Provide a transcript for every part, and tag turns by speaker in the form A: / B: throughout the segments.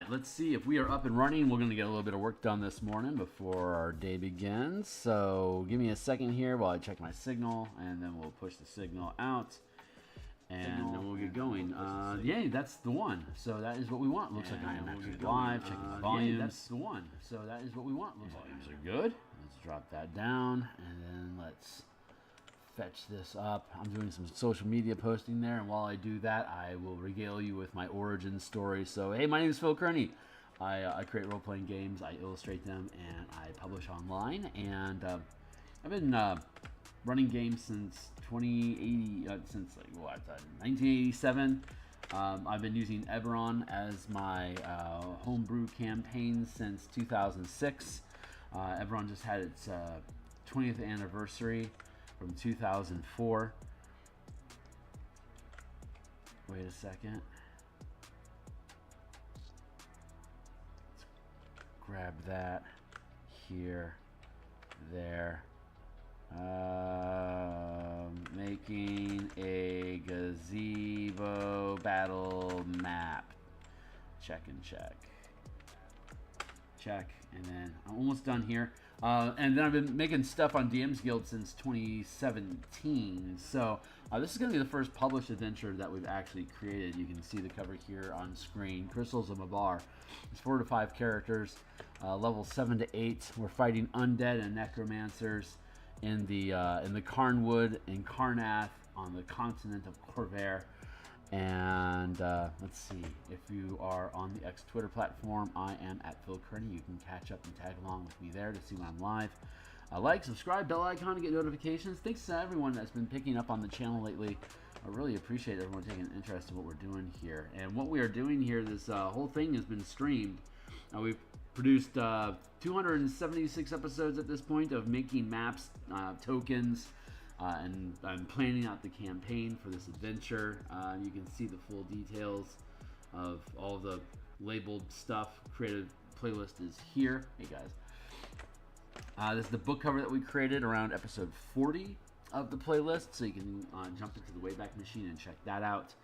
A: right, let's see if we are up and running. We're going to get a little bit of work done this morning before our day begins. So give me a second here while I check my signal, and then we'll push the signal out. And then we'll get going. Yay, that's the one. So that is what we want. Looks like I am actually live. Checking the volumes. Yay, that's the one. So that is what we want. Looks like volumes are good. Let's drop that down, and then let's fetch this up. I'm doing some social media posting there, and while I do that, I will regale you with my origin story. So, hey, my name is Phil Kearney. I create role-playing games, I illustrate them, and I publish online. And I've been running games since 1987. I've been using Eberron as my homebrew campaign since 2006. Eberron just had its 20th anniversary from 2004. Wait a second. Let's grab that here, there. Making a Gazebo battle map. Check and check. Check, and then I'm almost done here. And then I've been making stuff on DMsGuild since 2017. So this is going to be the first published adventure that we've actually created. You can see the cover here on screen. Crystals of Mabar. It's 4 to 5 characters, level 7 to 8. We're fighting undead and necromancers in the Carnwood and Carnath on the continent of Corvair. And let's see, if you are on the X Twitter platform, I am at Phil Kearney. You can catch up and tag along with me there to see when I'm live. Like, subscribe, bell icon to get notifications. Thanks to everyone that's been picking up on the channel lately. I really appreciate everyone taking an interest in what we're doing here. And what we are doing here, this whole thing has been streamed. We've produced 276 episodes at this point of making maps, tokens, and I'm planning out the campaign for this adventure. You can see the full details of all the labeled stuff. Creative playlist is here. Hey guys. This is the book cover that we created around episode 40 of the playlist, so you can jump into the Wayback Machine and check that out.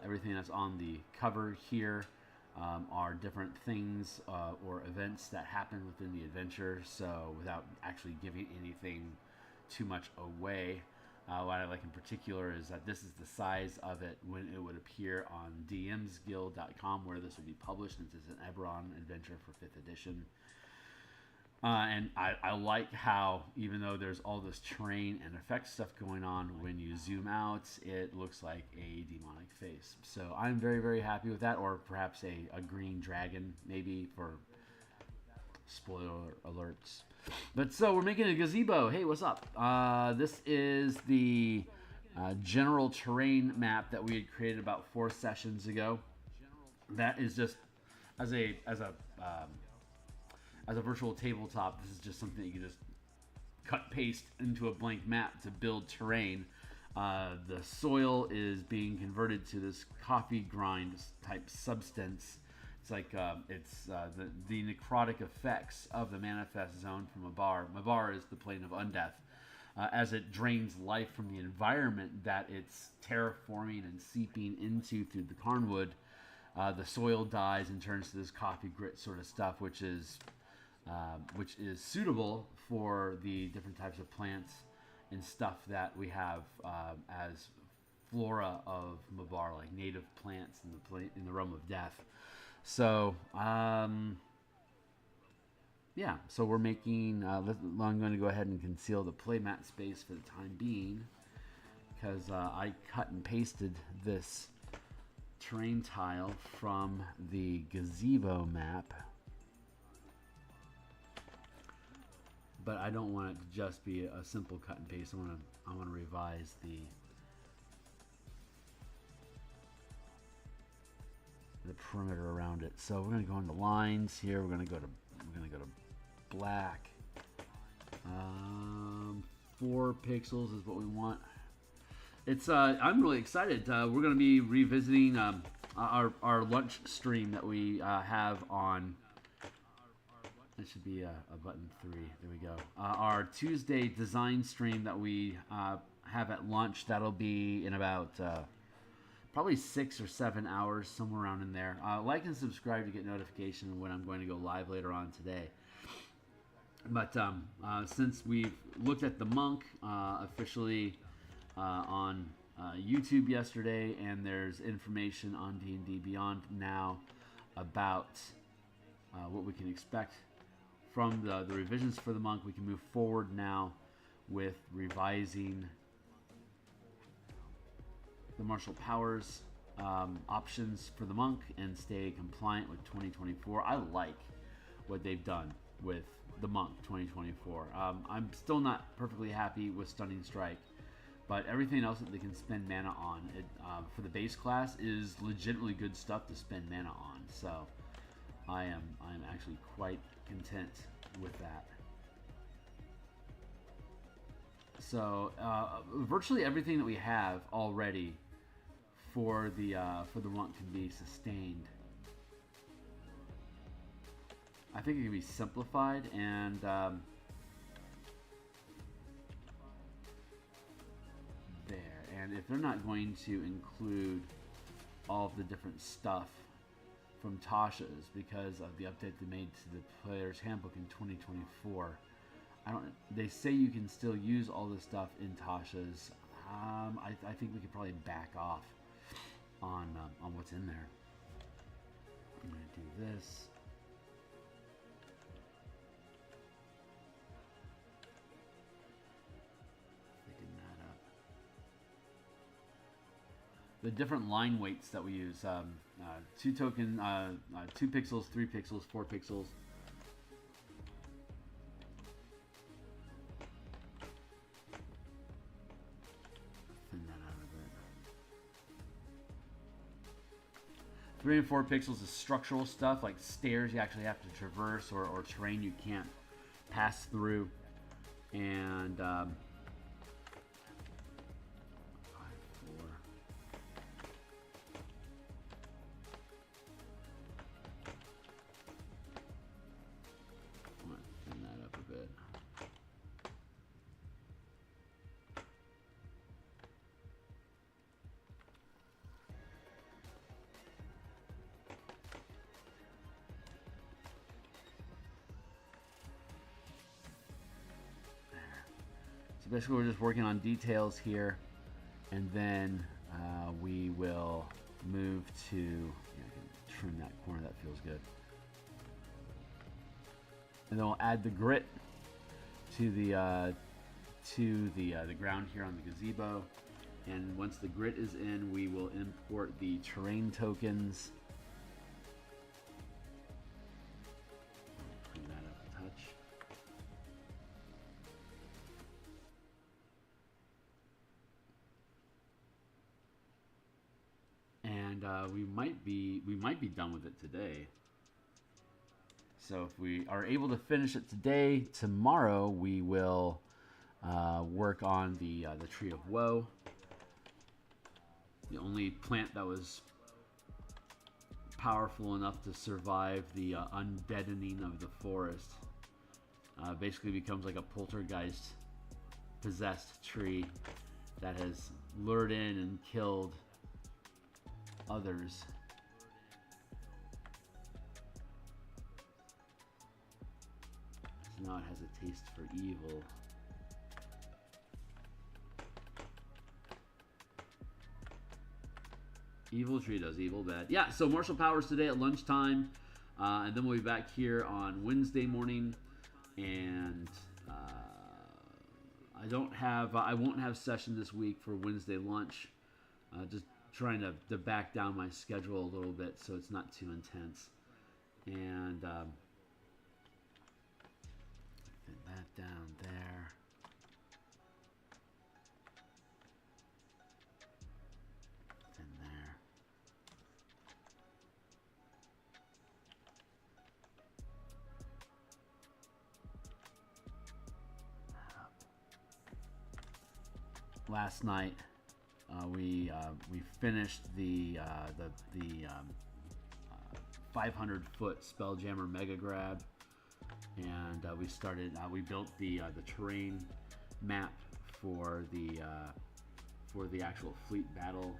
A: Everything that's on the cover here are different things or events that happen within the adventure, so without actually giving anything too much away. What I like in particular is that this is the size of it when it would appear on DMsGuild.com, where this would be published, since it's an Eberron adventure for 5th edition. And I like how, even though there's all this terrain and effect stuff going on, when you zoom out, it looks like a demonic face. So I'm very, very happy with that, or perhaps a green dragon, maybe, for spoiler alerts. But so we're making a gazebo. Hey, what's up? This is the general terrain map that we had created about 4 sessions ago. That is just as a virtual tabletop. This is just something that you can just cut paste into a blank map to build terrain. The soil is being converted to this coffee grind type substance. It's like the necrotic effects of the manifest zone from Mabar. Mabar is the plane of undeath. As it drains life from the environment that it's terraforming and seeping into through the Carnwood, the soil dies and turns to this coffee grit sort of stuff, which is suitable for the different types of plants and stuff that we have as flora of Mabar, like native plants in the realm of death. So, yeah, so we're making, I'm going to go ahead and conceal the playmat space for the time being, because I cut and pasted this terrain tile from the Gazebo map. But I don't want it to just be a simple cut and paste. I want to revise the perimeter around it. So we're going to go into lines here. We're going to go to black. 4 pixels is what we want. It's I'm really excited. We're going to be revisiting our lunch stream that we have on. It should be a button 3. There we go. Our Tuesday design stream that we have at lunch. That'll be in about probably 6 or 7 hours, somewhere around in there. Like and subscribe to get notification when I'm going to go live later on today. But since we've looked at the monk officially on YouTube yesterday, and there's information on D&D Beyond now about what we can expect from the revisions for the monk, we can move forward now with revising the martial powers options for the monk and stay compliant with 2024. I like what they've done with the monk 2024. I'm still not perfectly happy with Stunning Strike, but everything else that they can spend mana on for the base class is legitimately good stuff to spend mana on. So I'm actually quite content with that. So virtually everything that we have already for the monk can be sustained. I think it can be simplified, and there. And if they're not going to include all of the different stuff from Tasha's because of the update they made to the player's handbook in 2024, they say you can still use all this stuff in Tasha's. I think we could probably back off on what's in there. I'm going to do this. The different line weights that we use, 2 token, 2 pixels, 3 pixels, 4 pixels. Thin that out a bit. 3 and 4 pixels is structural stuff, like stairs you actually have to traverse, or terrain you can't pass through. And basically, we're just working on details here, and then we will move to. Yeah, I can trim that corner. That feels good. And then we'll add the grit to the ground here on the gazebo. And once the grit is in, we will import the terrain tokens. Clean that up a touch. And we might be done with it today. So if we are able to finish it today, tomorrow we will work on the Tree of Woe. The only plant that was powerful enough to survive the undeadening of the forest basically becomes like a poltergeist possessed tree that has lured in and killed others. So now it has a taste for evil. Evil tree does evil bad. Yeah, so martial powers today at lunchtime, and then we'll be back here on Wednesday morning. And I won't have session this week for Wednesday lunch. Just trying to back down my schedule a little bit so it's not too intense. And fit that down there. In there. Last night, we finished the 500-foot Spelljammer mega grab, and we started. We built the terrain map for the actual fleet battle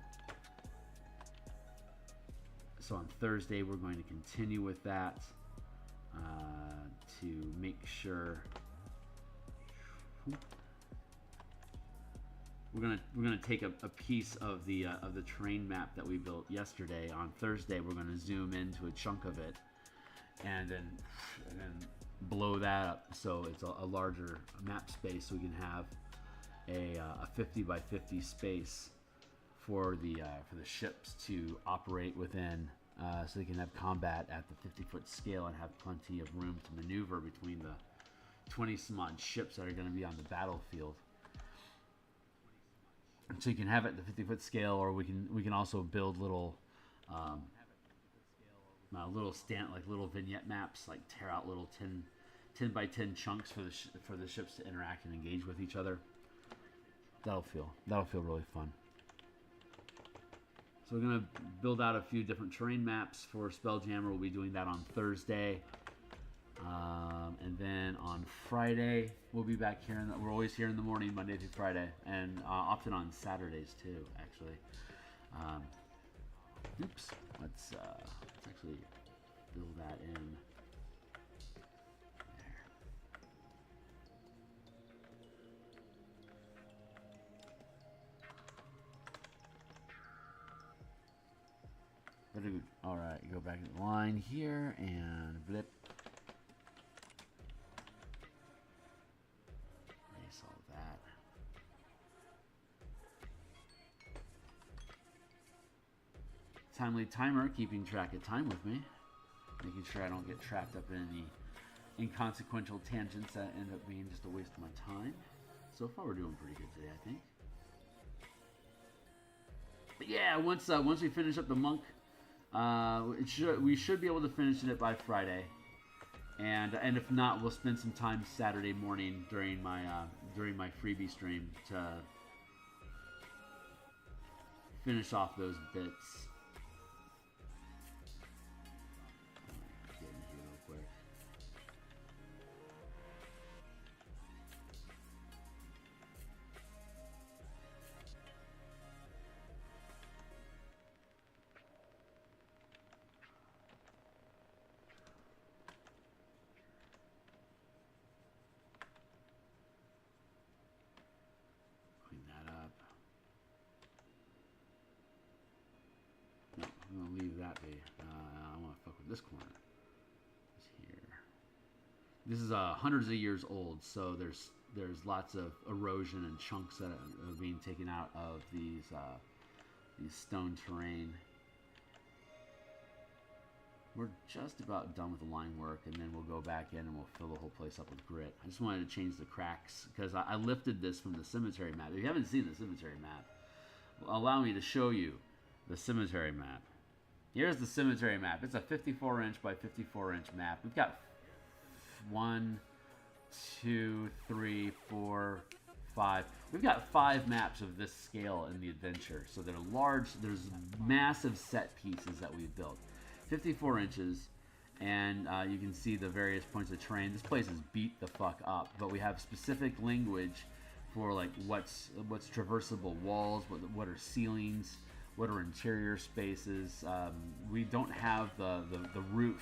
A: So on Thursday, we're going to continue with that to make sure we're gonna take a piece of the terrain map that we built yesterday. On Thursday, we're gonna zoom into a chunk of it, and then blow that up so it's a larger map space, so we can have a 50 by 50 space for the ships to operate within, so they can have combat at the 50-foot scale and have plenty of room to maneuver between the 20 some odd ships that are going to be on the battlefield. So you can have it at the 50-foot scale, or we can also build little little vignette maps, like tear out little 10 by 10 chunks for the ships to interact and engage with each other. That'll feel really fun. So we're gonna build out a few different terrain maps for Spelljammer. We'll be doing that on Thursday, and then on Friday we'll be back here. We're always here in the morning, Monday through Friday, and often on Saturdays too. Actually, let's actually build that in. All right, go back in the line here and blip. Erase all that. Timely timer, keeping track of time with me, making sure I don't get trapped up in any inconsequential tangents that end up being just a waste of my time. So far, we're doing pretty good today, I think. But yeah, once we finish up the monk. We should be able to finish it by Friday, and if not, we'll spend some time Saturday morning during my freebie stream to finish off those bits. Get in here real quick. I'm gonna leave that be. I want to fuck with this corner. It's here. This is hundreds of years old, so there's lots of erosion and chunks that are being taken out of these stone terrain. We're just about done with the line work, and then we'll go back in and we'll fill the whole place up with grit. I just wanted to change the cracks because I lifted this from the cemetery map. If you haven't seen the cemetery map, allow me to show you the cemetery map. Here's the cemetery map. It's a 54-inch by 54-inch map. We've got 1, 2, 3, 4, 5. We've got 5 maps of this scale in the adventure. So they're large. There's massive set pieces that we've built. 54 inches, and you can see the various points of terrain. This place is beat the fuck up, but we have specific language for like what's traversable walls, what are ceilings, what are interior spaces. We don't have the roof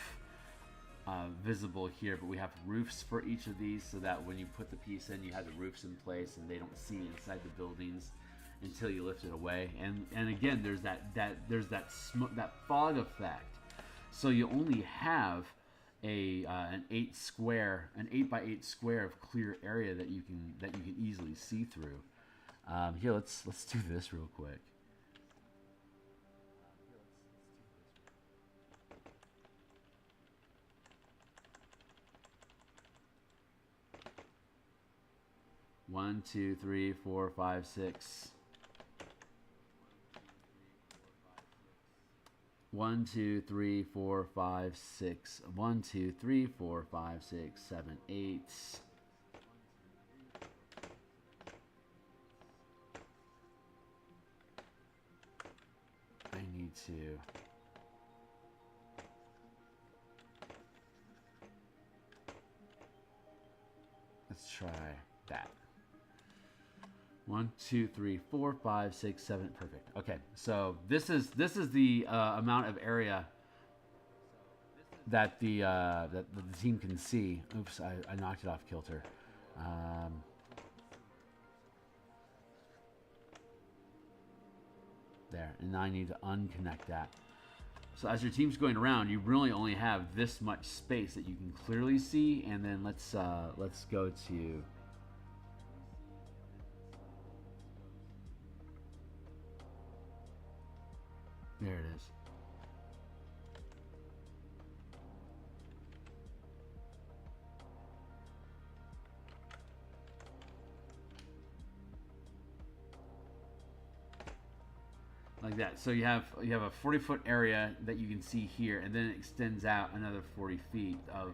A: visible here, but we have roofs for each of these, so that when you put the piece in, you have the roofs in place, and they don't see inside the buildings until you lift it away. And again, there's that smoke, that fog effect. So you only have an 8 by 8 square of clear area that you can easily see through. Here, let's do this real quick. One, two, three, four, five, six. 1, 2, 3, 4, 5, 6. 1, 2, 3, 4, 5, 6, 7, 8. I need to. Let's try that. 1, 2, 3, 4, 5, 6, 7. Perfect. Okay, so this is the amount of area that the team can see. Oops, I knocked it off kilter. There, and now I need to unconnect that. So as your team's going around, you really only have this much space that you can clearly see. And then let's go to. There it is. Like that. So you have a 40-foot area that you can see here, and then it extends out another 40 feet of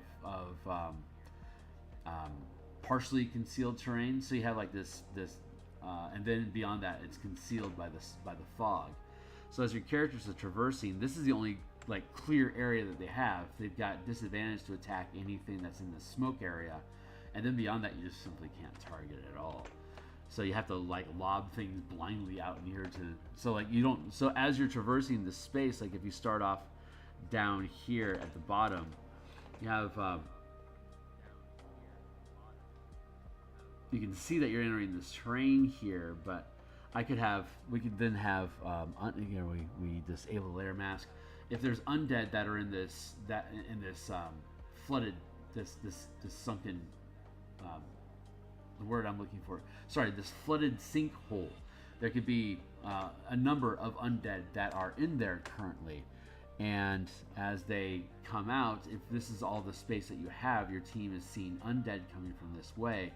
A: partially concealed terrain. So you have like this, and then beyond that, it's concealed by the fog. So as your characters are traversing, this is the only like clear area that they have. They've got disadvantage to attack anything that's in the smoke area, and then beyond that, you just simply can't target it at all. So you have to like lob things blindly out in here so like you don't. So as you're traversing the space, like if you start off down here at the bottom, you have you can see that you're entering this terrain here, but we could then have we disable the layer mask. If there's undead that are in this flooded this sunken the word I'm looking for. Sorry, this flooded sinkhole. There could be a number of undead that are in there currently, and as they come out, if this is all the space that you have, your team is seeing undead coming from this way.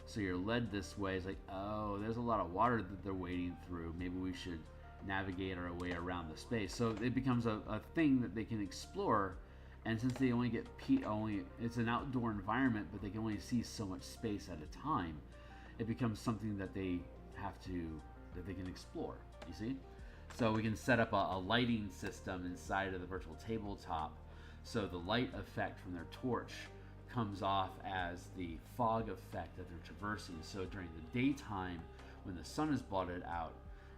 A: So you're led this way. It's like, oh, there's a lot of water that they're wading through. Maybe we should navigate our way around the space. So it becomes a thing that they can explore. And since they only get it's an outdoor environment, but they can only see so much space at a time, it becomes something that they can explore. You see, so we can set up a lighting system inside of the virtual tabletop, so the light effect from their torch comes off as the fog effect that they're traversing. So during the daytime, when the sun is blotted out,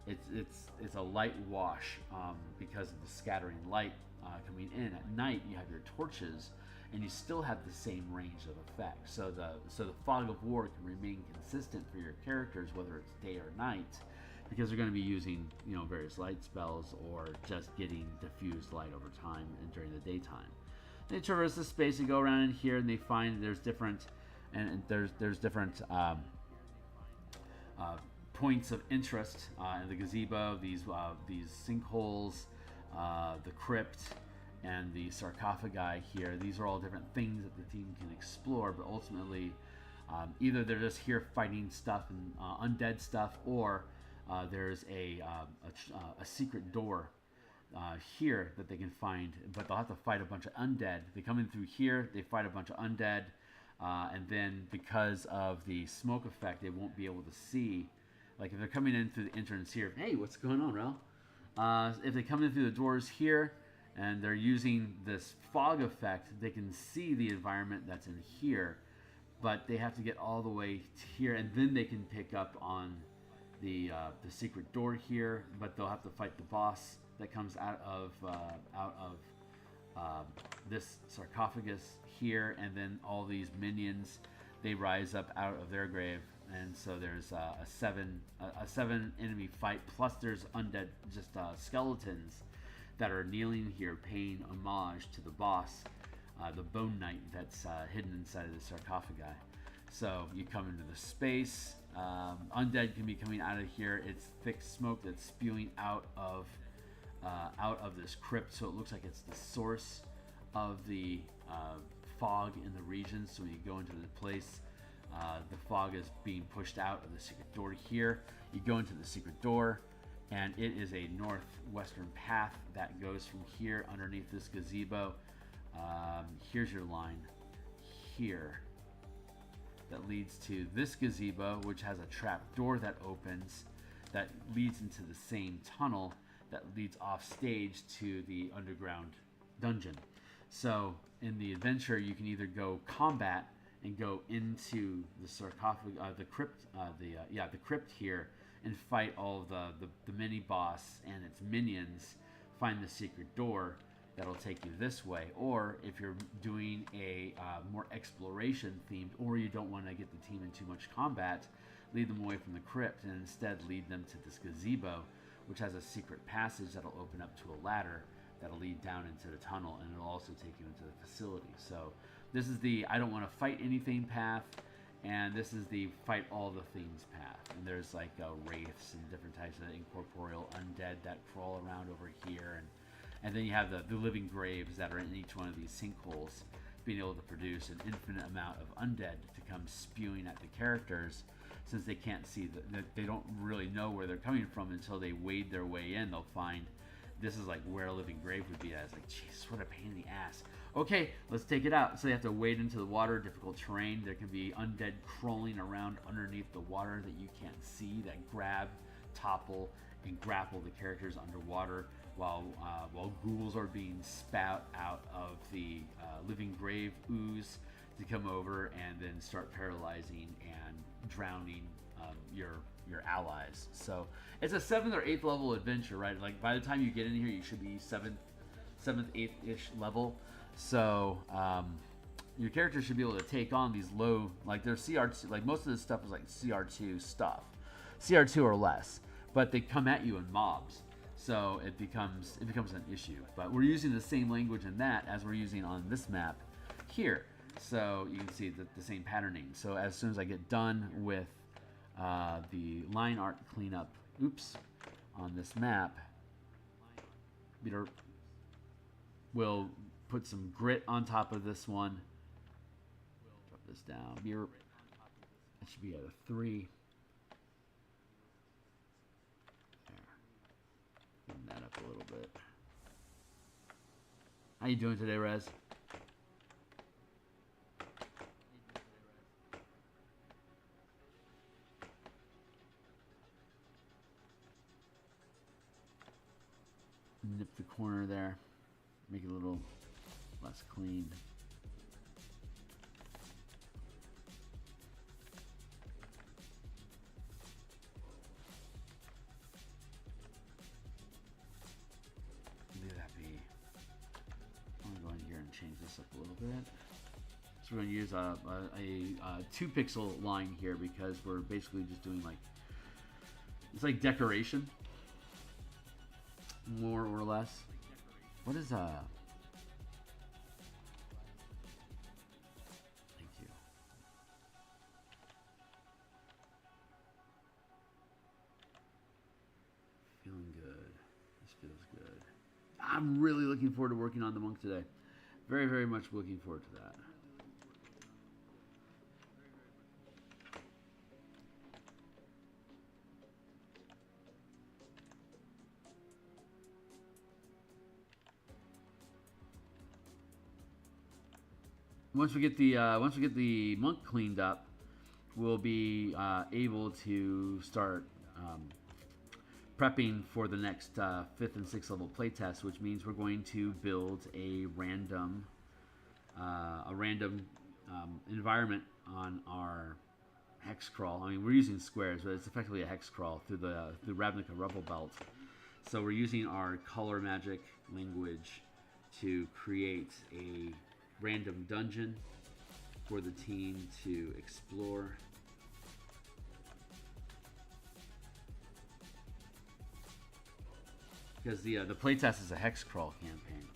A: it's a light wash because of the scattering light. Coming in at night, you have your torches, and you still have the same range of effect. So the fog of war can remain consistent for your characters, whether it's day or night, because they're going to be using various light spells or just getting diffused light over time and during the daytime. They traverse the space and go around in here, and they find there's different points of interest in the gazebo. These sinkholes. The crypt and the sarcophagi here. These are all different things that the team can explore, but ultimately either they're just here fighting stuff and undead stuff, or there's a secret door here that they can find, but they'll have to fight a bunch of undead. They come in through here, they fight a bunch of undead, and then because of the smoke effect, they won't be able to see. Like if they're coming in through the entrance here, hey, what's going on, Ralph? If they come in through the doors here and they're using this fog effect, they can see the environment that's in here, but they have to get all the way to here, and then they can pick up on the secret door here. But they'll have to fight the boss that comes out of this sarcophagus here, and then all these minions, they rise up out of their grave. And so there's a seven enemy fight, plus there's undead, just skeletons that are kneeling here, paying homage to the boss, the Bone Knight that's hidden inside of the sarcophagi. So you come into the space. Undead can be coming out of here. It's thick smoke that's spewing out of this crypt, so it looks like it's the source of the fog in the region. So when you go into the place, the fog is being pushed out of the secret door here. You go into the secret door, and it is a northwestern path that goes from here underneath this gazebo. Here's your line here that leads to this gazebo, which has a trap door that opens, that leads into the same tunnel that leads off stage to the underground dungeon. So in the adventure, you can either go combat and go into the sarcophagus, the crypt, the crypt here, and fight all of the mini boss and its minions. Find the secret door that'll take you this way. Or if you're doing a more exploration themed, or you don't want to get the team in too much combat, lead them away from the crypt and instead lead them to this gazebo, which has a secret passage that'll open up to a ladder that'll lead down into the tunnel, and it'll also take you into the facility. So this is the I don't want to fight anything path, and this is the fight all the things path. And there's like wraiths and different types of incorporeal undead that crawl around over here, and then you have the living graves that are in each one of these sinkholes, being able to produce an infinite amount of undead to come spewing at the characters, since they can't see that they don't really know where they're coming from until they wade their way in. They'll find this is like where a living grave would be. It's like, jeez, what a pain in the ass. Okay, let's take it out. So they have to wade into the water, difficult terrain. There can be undead crawling around underneath the water that you can't see, that grab, topple, and grapple the characters underwater, while ghouls are being spat out of the living grave ooze to come over and then start paralyzing and drowning your allies. So it's a 7th or 8th level adventure, right? Like by the time you get in here, you should be 7th, 8th-ish level. So your character should be able to take on these low, like their CR2, like most of this stuff is like CR2 stuff, CR2 or less, but they come at you in mobs. So it becomes an issue. But we're using the same language in that as we're using on this map here. So you can see the same patterning. So as soon as I get done with the line art cleanup, on this map, we'll put some grit on top of this one. Drop this down. It should be at a 3. Clean that up a little bit. How you doing today, Rez? Nip the corner there, make it a little less clean. Leave that be. I'm going to go in here and change this up a little bit. So we're going to use a 2 pixel line here because we're basically just doing like, it's like decoration. More or less. What is thank you. Feeling good. This feels good. I'm really looking forward to working on the monk today. Very, very much looking forward to that. Once we get the monk cleaned up, we'll be able to start prepping for the next 5th and 6th level playtest, which means we're going to build a random environment on our hex crawl. I mean, we're using squares, but it's effectively a hex crawl through the Ravnica Rubble Belt. So we're using our color magic language to create a random dungeon for the team to explore. Because the playtest is a hex crawl campaign,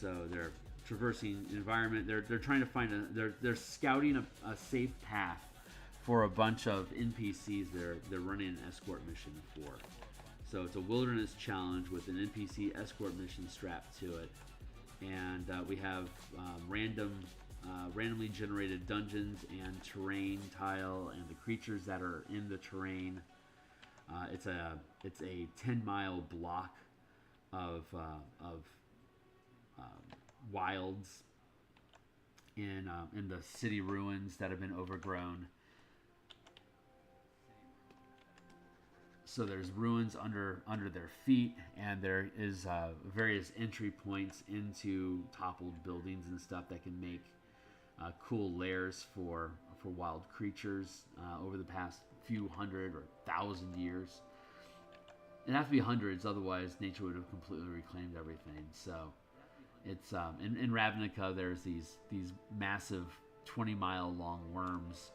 A: so they're traversing the environment. They're trying to find they're scouting a safe path for a bunch of NPCs they're running an escort mission for. So it's a wilderness challenge with an NPC escort mission strapped to it, and we have randomly generated dungeons and terrain tile and the creatures that are in the terrain. It's a 10-mile block of wilds in the city ruins that have been overgrown. So there's ruins under their feet, and there is various entry points into toppled buildings and stuff that can make cool lairs for wild creatures over the past few hundred or thousand years. It has to be hundreds, otherwise nature would have completely reclaimed everything. So it's in Ravnica, there's these massive 20-mile long worms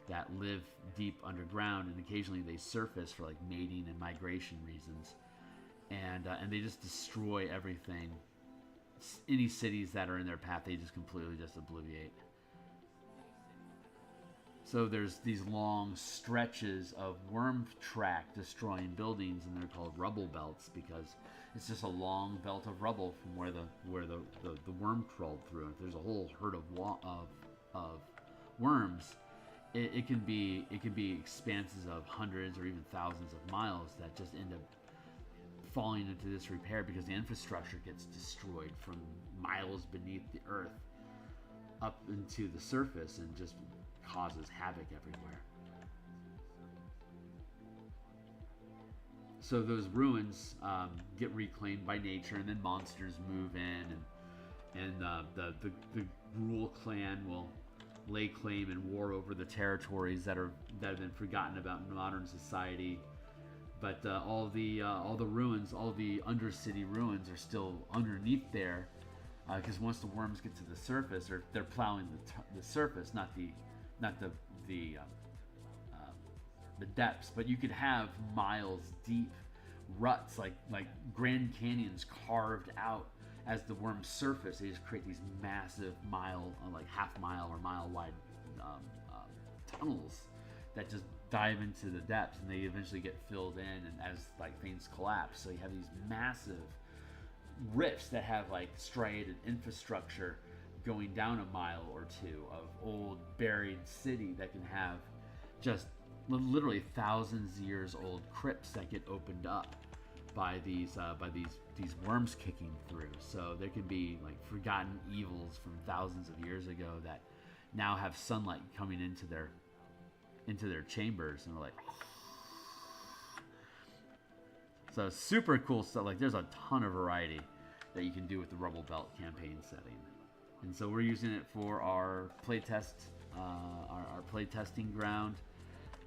A: that live deep underground, and occasionally they surface for like mating and migration reasons, and they just destroy everything. Any cities that are in their path, they just completely just obliviate. So there's these long stretches of worm track destroying buildings, and they're called rubble belts because it's just a long belt of rubble from where the worm crawled through. If there's a whole herd of worms, it can be expanses of hundreds or even thousands of miles that just end up falling into disrepair because the infrastructure gets destroyed from miles beneath the earth up into the surface and just causes havoc everywhere. So those ruins get reclaimed by nature, and then monsters move in, and the Gruul clan will lay claim and war over the territories that have been forgotten about in modern society. But all the ruins, all the undercity ruins, are still underneath there, because once the worms get to the surface, or they're plowing the surface, not the depths. But you could have miles deep ruts, like Grand Canyons carved out as the worms surface. They just create these massive half-mile or mile-wide tunnels that just dive into the depths, and they eventually get filled in, and as like things collapse. So you have these massive rifts that have like striated infrastructure going down a mile or two of old buried city that can have just literally thousands of years old crypts that get opened up by these worms kicking through. So there can be like forgotten evils from thousands of years ago that now have sunlight coming into their chambers, and they're like, so super cool stuff. Like there's a ton of variety that you can do with the Rubble Belt campaign setting, and so we're using it for our playtest, our playtesting ground.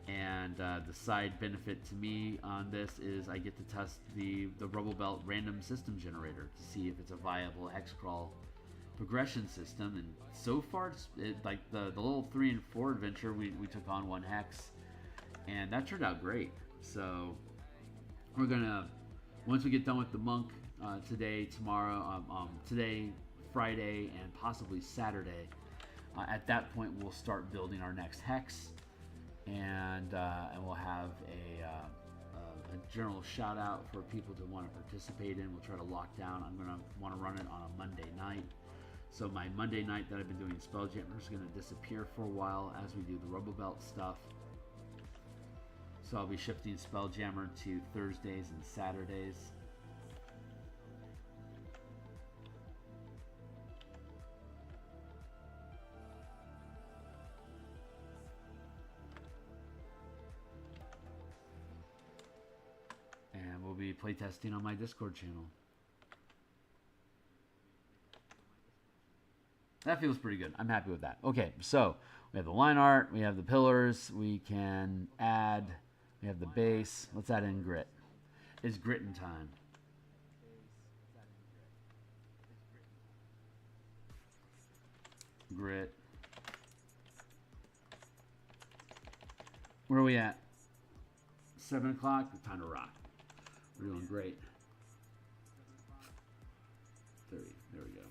A: And the side benefit to me on this is I get to test the Rubble Belt random system generator to see if it's a viable hex crawl progression system. And so far, like the little 3 and 4 adventure, we took on 1 hex, and that turned out great. So we're gonna, once we get done with the monk today, tomorrow, today, Friday, and possibly Saturday, at that point we'll start building our next hex. And we'll have a general shout out for people to want to participate in. We'll try to lock down. I'm going to want to run it on a Monday night. So my Monday night that I've been doing Spelljammer is going to disappear for a while as we do the Rubble Belt stuff. So I'll be shifting Spelljammer to Thursdays and Saturdays. And we'll be playtesting on my Discord channel. That feels pretty good. I'm happy with that. Okay, so we have the line art, we have the pillars, we can add, we have the base. Let's add in grit. It's gritting time. Grit. Where are we at? 7 o'clock? Time to rock. We're doing great. 30. There we go.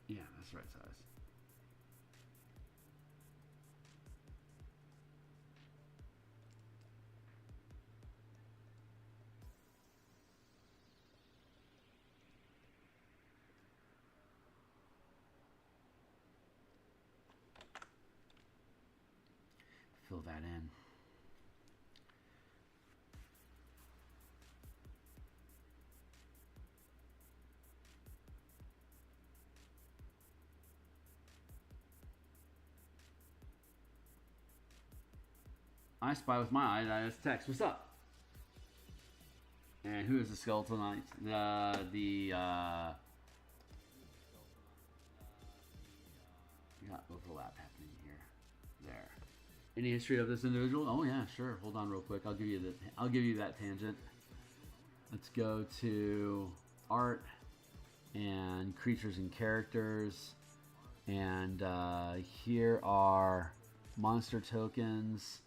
A: Yeah, that's right size. Fill that in. I spy with my eye that is text. What's up? And who is the Skeletal Knight? We got overlap happening here. There. Any history of this individual? Oh yeah, sure. Hold on real quick. I'll give you that tangent. Let's go to art and creatures and characters. And here are monster tokens.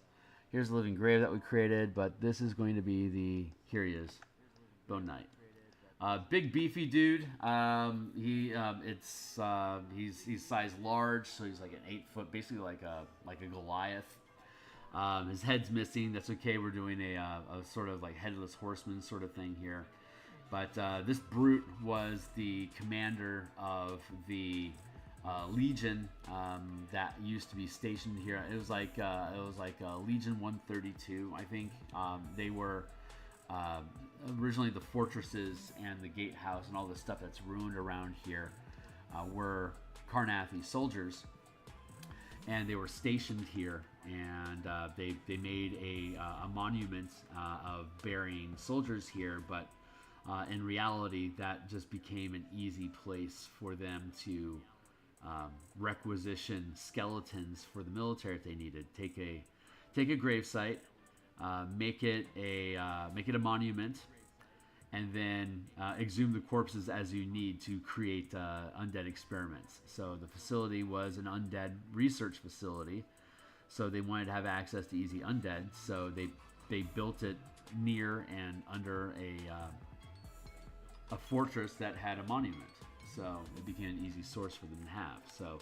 A: Here's the living grave that we created, but this is going to be the, here he is, Bone Knight. Big beefy dude. He's size large, so he's like an 8 foot, basically like a Goliath. His head's missing. That's okay. We're doing a sort of like headless horseman sort of thing here. But this brute was the commander of the Legion that used to be stationed here. It was like Legion 132, I think. They were originally the fortresses and the gatehouse and all the stuff that's ruined around here were Cartography soldiers, and they were stationed here. And they made a monument of burying soldiers here, but in reality, that just became an easy place for them to requisition skeletons for the military if they needed. Take a gravesite, make it a monument, and then exhume the corpses as you need to create undead experiments. So the facility was an undead research facility, so they wanted to have access to easy undead. So they built it near and under a fortress that had a monument. So it became an easy source for them to have. So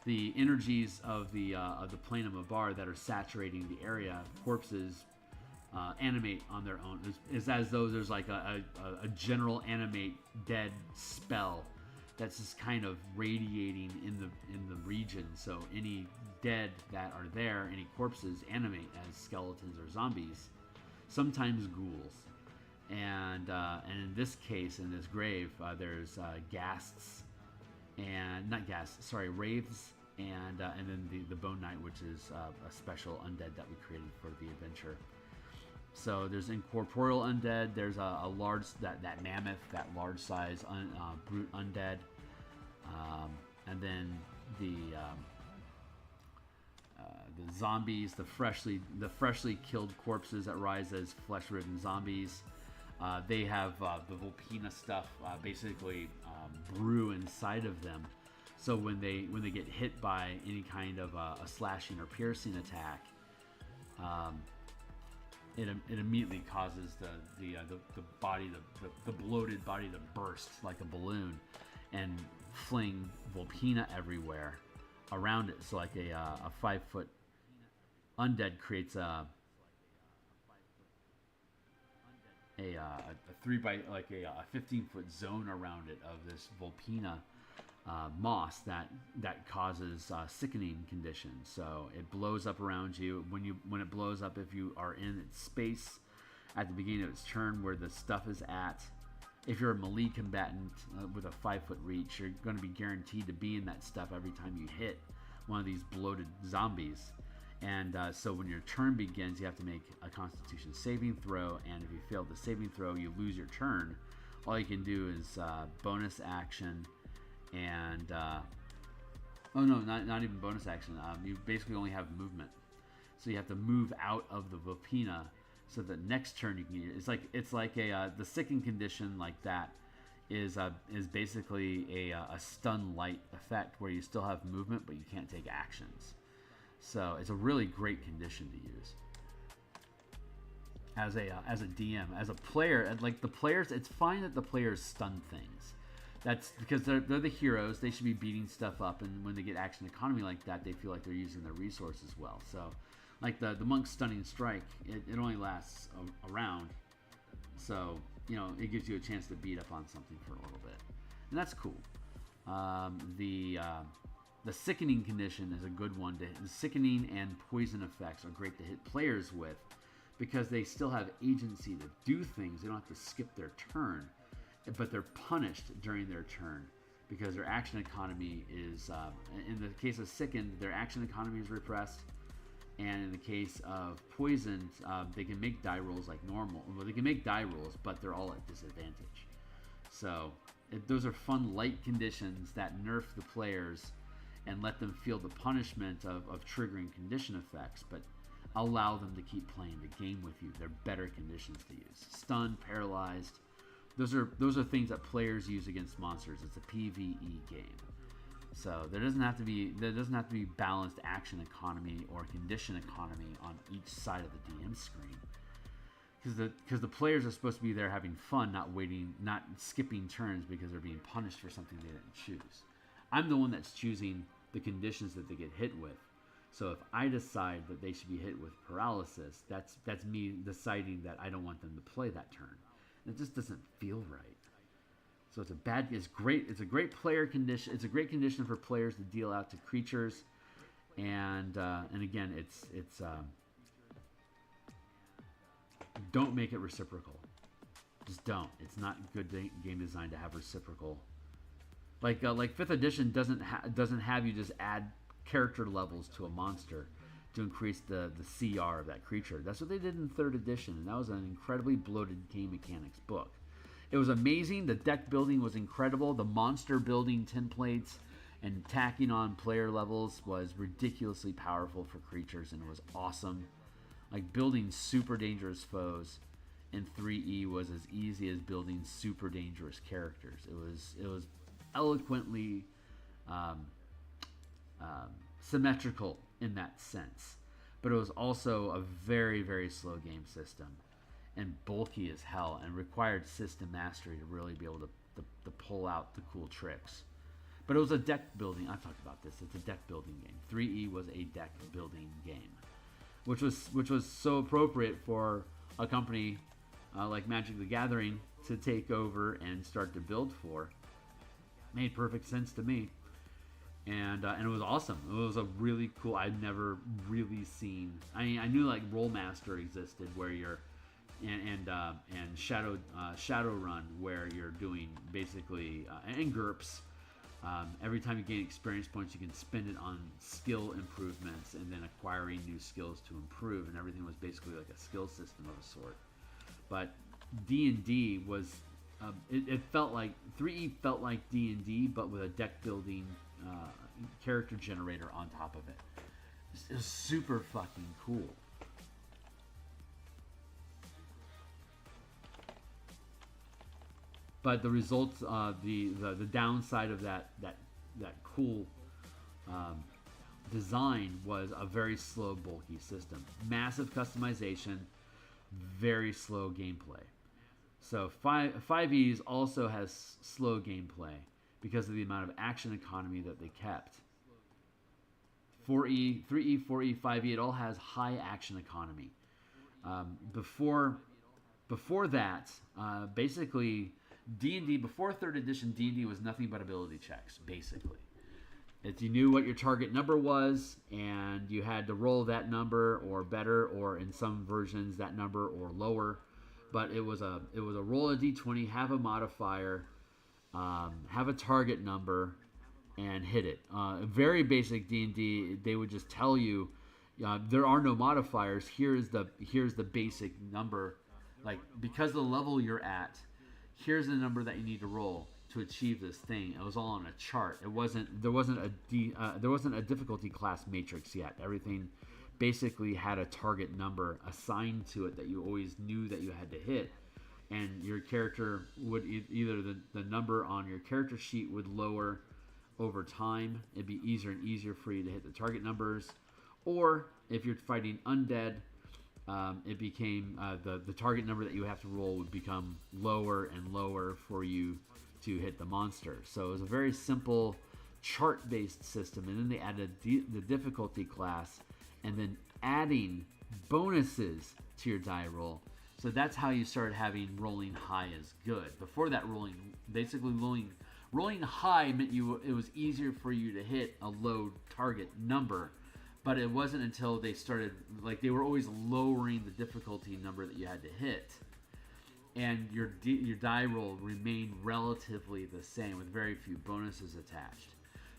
A: the energies of the plane of Mabar that are saturating the area, corpses animate on their own. It's as though there's like a general animate dead spell that's just kind of radiating in the region. So any dead that are there, any corpses, animate as skeletons or zombies, sometimes ghouls. And in this case, in this grave, there's ghasts, and not ghasts, sorry, wraiths, and then the Bone Knight, which is a special undead that we created for the adventure. So there's incorporeal undead. There's a large that mammoth, that large size brute undead, and then the zombies, the freshly killed corpses that rise as flesh-ridden zombies. They have the Volpina stuff basically brew inside of them, so when they get hit by any kind of a slashing or piercing attack, it immediately causes the body, the bloated body to burst like a balloon and fling Volpina everywhere around it. So like a 5 foot undead creates a 15-foot zone around it of this Volpina moss that causes sickening conditions. So it blows up around you. When it blows up, if you are in its space at the beginning of its turn where the stuff is at, if you're a melee combatant with a 5 foot reach, you're going to be guaranteed to be in that stuff every time you hit one of these bloated zombies. And so when your turn begins, you have to make a Constitution saving throw, and if you fail the saving throw, you lose your turn. All you can do is bonus action, and not even bonus action. You basically only have movement, so you have to move out of the Volpina, so that next turn you can. It's like the sicken condition like that is basically a stun light effect where you still have movement but you can't take actions. So it's a really great condition to use as a DM, as a player. Like the players, it's fine that the players stun things. That's because they're the heroes. They should be beating stuff up, and when they get action economy like that, they feel like they're using their resources well. So, like the monk's stunning strike, it only lasts a round, so it gives you a chance to beat up on something for a little bit, and that's cool. The sickening condition is a good one. The sickening and poison effects are great to hit players with because they still have agency to do things. They don't have to skip their turn, but they're punished during their turn because their action economy is, in the case of sickened, their action economy is repressed, And in the case of poisoned, they can make die rolls like normal. Well, they can make die rolls, but they're all at disadvantage. So those are fun light conditions that nerf the players and let them feel the punishment of triggering condition effects, but allow them to keep playing the game with you. They're better conditions to use. Stunned, paralyzed. Those are things that players use against monsters. It's a PvE game. So there doesn't have to be balanced action economy or condition economy on each side of the DM screen, because the players are supposed to be there having fun, not skipping turns because they're being punished for something they didn't choose. I'm the one that's choosing the conditions that they get hit with. So if I decide that they should be hit with paralysis, that's me deciding that I don't want them to play that turn. It just doesn't feel right. So it's a great player condition. It's a great condition for players to deal out to creatures, and again, it's don't make it reciprocal. Just don't. It's not good game design to have reciprocal. Like 5th edition doesn't have you just add character levels to a monster to increase the CR of that creature. That's what they did in 3rd edition, and that was an incredibly bloated game mechanics book. It was amazing. The deck building was incredible. The monster building templates and tacking on player levels was ridiculously powerful for creatures, and it was awesome. Like, building super dangerous foes in 3E was as easy as building super dangerous characters. It was eloquently symmetrical in that sense, but it was also a very, very slow game system and bulky as hell, and required system mastery to really be able to pull out the cool tricks. But it was a deck building. I've talked about this. It's a deck building game. 3E was a deck building game, which was so appropriate for a company like Magic the Gathering to take over and start to build for. Made perfect sense to me, and it was awesome. It was a really cool. I'd never really seen. I mean, I knew like Rollmaster existed, where you're and Shadowrun, where you're doing basically and GURPS. Every time you gain experience points, you can spend it on skill improvements and then acquiring new skills to improve, and everything was basically like a skill system of a sort. But D&D was, it felt like, 3E felt like D&D, but with a deck building character generator on top of it. It was super fucking cool. But the results, the downside of that cool design was a very slow, bulky system. Massive customization, very slow gameplay. So 5E's also has slow gameplay because of the amount of action economy that they kept. 4E, 3E, 4E, 5E, it all has high action economy. Before that, basically, D&D, before 3rd edition, D&D was nothing but ability checks, basically. If you knew what your target number was, and you had to roll that number or better, or in some versions that number or lower, but it was a roll a d20, have a modifier, have a target number, and hit it. Very basic D&D. They would just tell you there are no modifiers. Here's the basic number, like because of the level you're at. Here's the number that you need to roll to achieve this thing. It was all on a chart. There wasn't a difficulty class matrix yet. Everything basically had a target number assigned to it that you always knew that you had to hit, and your character would either the number on your character sheet would lower over time. It'd be easier and easier for you to hit the target numbers, or if you're fighting undead, it became the target number that you have to roll would become lower and lower for you to hit the monster. So it was a very simple chart-based system, and then they added the difficulty class, and then adding bonuses to your die roll. So that's how you started having rolling high as good. Before that, rolling high meant it was easier for you to hit a low target number. But it wasn't until they started, like, they were always lowering the difficulty number that you had to hit, and your die roll remained relatively the same with very few bonuses attached.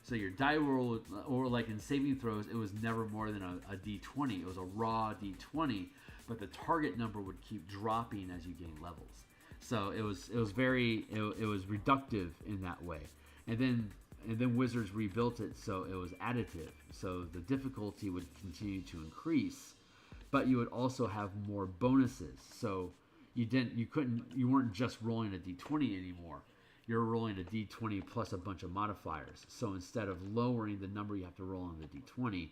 A: So your die roll, or like in saving throws, it was never more than a d20. It was a raw d20, but the target number would keep dropping as you gain levels. So it was reductive in that way. And then Wizards rebuilt it so it was additive. So the difficulty would continue to increase, but you would also have more bonuses. So you weren't just rolling a d20 anymore. You're rolling a d20 plus a bunch of modifiers. So instead of lowering the number you have to roll on the d20,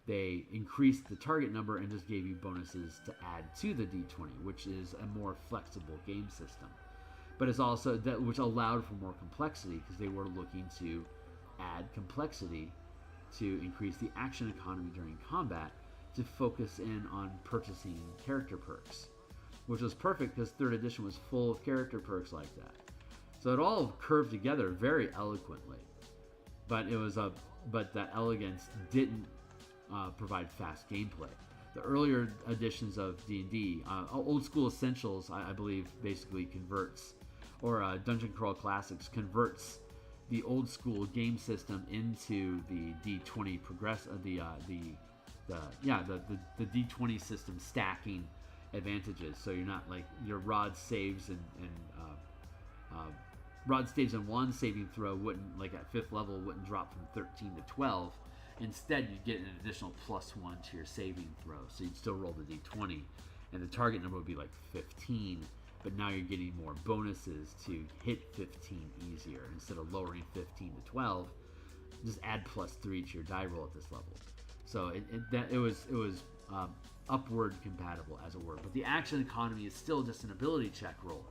A: they increased the target number and just gave you bonuses to add to the d20, which is a more flexible game system. But it's also which allowed for more complexity, because they were looking to add complexity to increase the action economy during combat, to focus in on purchasing character perks, which was perfect because 3rd edition was full of character perks like that. So it all curved together very eloquently, but that elegance didn't provide fast gameplay. The earlier editions of D&D, Old School Essentials, I believe, basically converts, or Dungeon Crawl Classics converts the old school game system into the D20 the D20 system stacking advantages. So you're not like your rod saves and rod saves and wand saving throw wouldn't, like at 5th level, wouldn't drop from 13 to 12. Instead, you'd get an additional +1 to your saving throw. So you'd still roll the d20, and the target number would be like 15. But now you're getting more bonuses to hit 15 easier. Instead of lowering 15 to 12, just add +3 to your die roll at this level. So it was upward compatible, as it were. But the action economy is still just an ability check roll.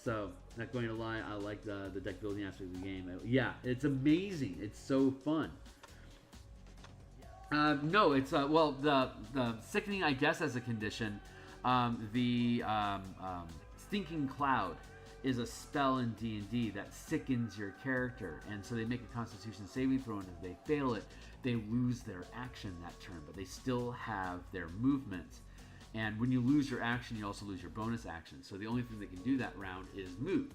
A: So, not going to lie, I like the deck building aspect of the game. Yeah, it's amazing. It's so fun. No, it's the sickening, I guess, as a condition. The Stinking Cloud is a spell in D&D that sickens your character, and so they make a Constitution saving throw, and if they fail it, they lose their action that turn, but they still have their movement. And when you lose your action, you also lose your bonus action. So the only thing they can do that round is move.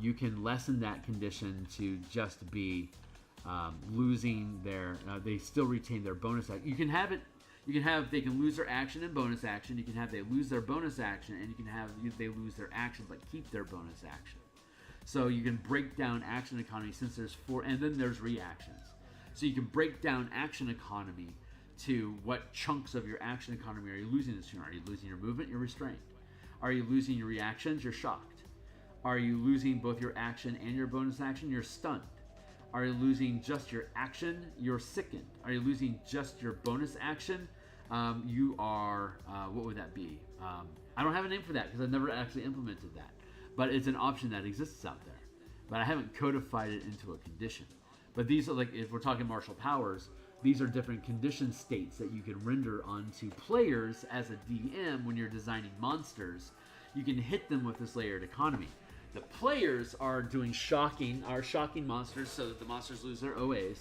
A: You can lessen that condition to just be losing their. They still retain their bonus action. You can have it. You can have they can lose their action and bonus action. You can have they lose their bonus action, and you can have they lose their action but keep their bonus action. So you can break down action economy, since there's 4, and then there's reactions. So you can break down action economy to what chunks of your action economy are you losing this turn. Are you losing your movement? You're restrained. Are you losing your reactions? You're shocked. Are you losing both your action and your bonus action? You're stunned. Are you losing just your action? You're sickened. Are you losing just your bonus action? You are, what would that be? I don't have a name for that because I've never actually implemented that. But it's an option that exists out there. But I haven't codified it into a condition. But these are like, if we're talking martial powers, these are different condition states that you can render onto players as a DM when you're designing monsters. You can hit them with this layered economy. The players are doing shocking monsters so that the monsters lose their OAs.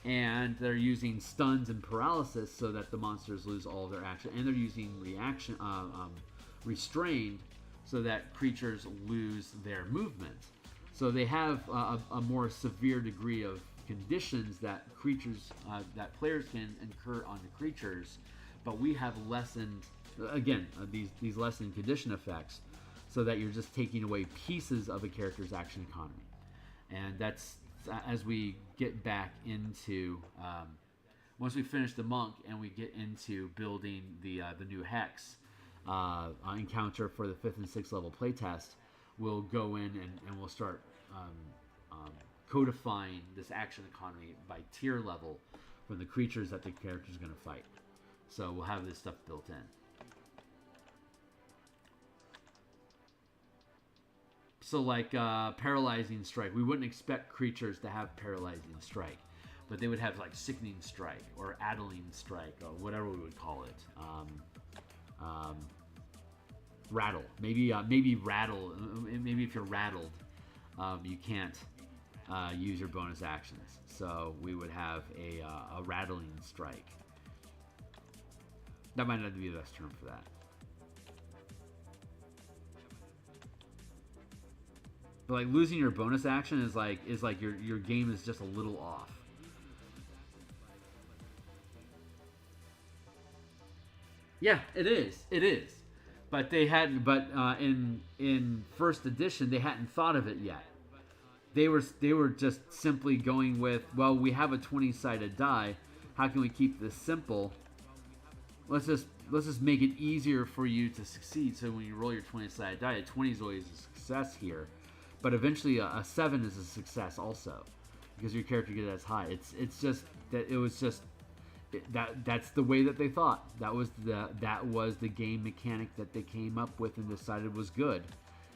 A: And they're using stuns and paralysis so that the monsters lose all of their action. And they're using restrained so that creatures lose their movement. So they have a more severe degree of conditions that that players can incur on the creatures, but we have lessened again these lessened condition effects, so that you're just taking away pieces of a character's action economy. And that's as we get back into once we finish the monk and we get into building the new hex encounter for the 5th and 6th level playtest, we'll go in and we'll start codifying this action economy by tier level from the creatures that the character's going to fight. So we'll have this stuff built in. So like Paralyzing Strike. We wouldn't expect creatures to have Paralyzing Strike, but they would have like Sickening Strike or Addling Strike or whatever we would call it. Rattle. Maybe rattle. Maybe if you're rattled, you can't use your bonus actions. So we would have a Rattling Strike. That might not be the best term for that. But like losing your bonus action is like your game is just a little off. Yeah, it is. It is. But they hadn't. But in first edition, they hadn't thought of it yet. They were just simply going with, well, we have a 20-sided die. How can we keep this simple? Let's just make it easier for you to succeed. So when you roll your 20-sided die, a 20 is always a success here, but eventually a 7 is a success also, because your character gets as high. It's just that it was just that's the way that they thought. That was the game mechanic that they came up with and decided was good.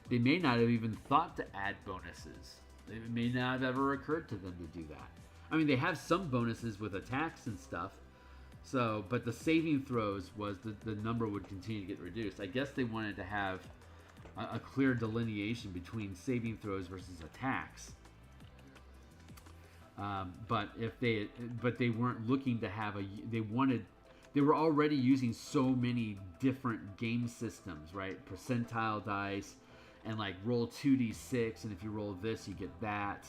A: They may not have even thought to add bonuses. It may not have ever occurred to them to do that. I mean, they have some bonuses with attacks and stuff. So, but the saving throws was the number would continue to get reduced. I guess they wanted to have a clear delineation between saving throws versus attacks. But they weren't looking to have they were already using so many different game systems, right? Percentile dice, and like roll 2d6, and if you roll this, you get that.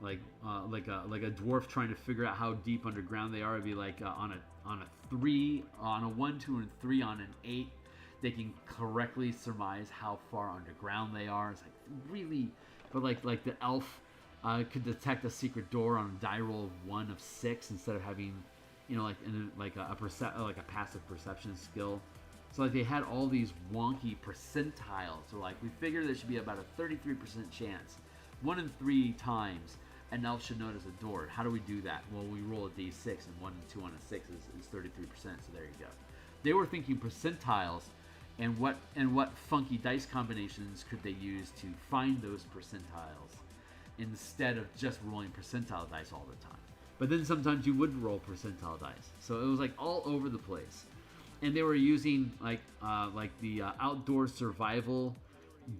A: Like a dwarf trying to figure out how deep underground they are. It'd be like on a 3, on a 1, 2, and 3, on an 8. They can correctly surmise how far underground they are. It's like really, but like the elf could detect a secret door on a die roll of 1 of 6 instead of having, like a passive perception skill. So like they had all these wonky percentiles. So like we figured there should be about a 33% chance, 1 in 3 times an elf should notice a door. How do we do that? Well, we roll a d6, and 1 and 2 on a 6 is 33%. So there you go. They were thinking percentiles, and what funky dice combinations could they use to find those percentiles instead of just rolling percentile dice all the time. But then sometimes you would roll percentile dice. So it was like all over the place. And they were using like the outdoor survival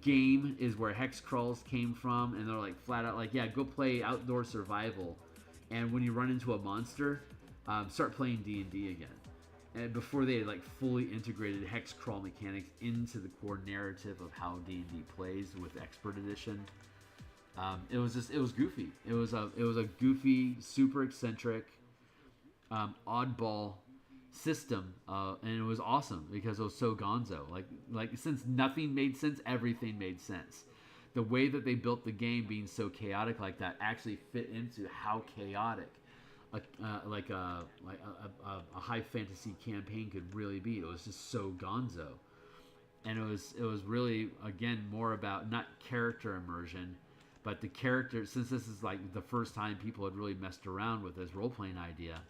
A: game is where hex crawls came from, and they're like flat out like, yeah, go play outdoor survival, and when you run into a monster, start playing D&D again. And before they had like fully integrated hex crawl mechanics into the core narrative of how D&D plays with Expert Edition, it was goofy. It was a goofy, super eccentric, oddball system, and it was awesome because it was so gonzo. Like since nothing made sense, everything made sense. The way that they built the game being so chaotic like that actually fit into how chaotic a high fantasy campaign could really be. It was just so gonzo, and it was really, again, more about not character immersion, but the character. Since this is like the first time people had really messed around with this role playing idea,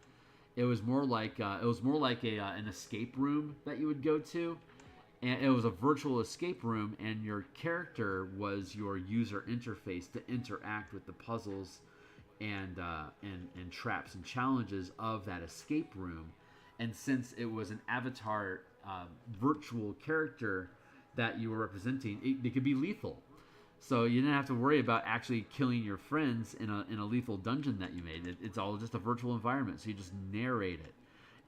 A: it was more like an escape room that you would go to, and it was a virtual escape room, and your character was your user interface to interact with the puzzles and traps and challenges of that escape room. And since it was an avatar virtual character that you were representing, they could be lethal. So you didn't have to worry about actually killing your friends in a lethal dungeon that you made. It's all just a virtual environment, so you just narrate it.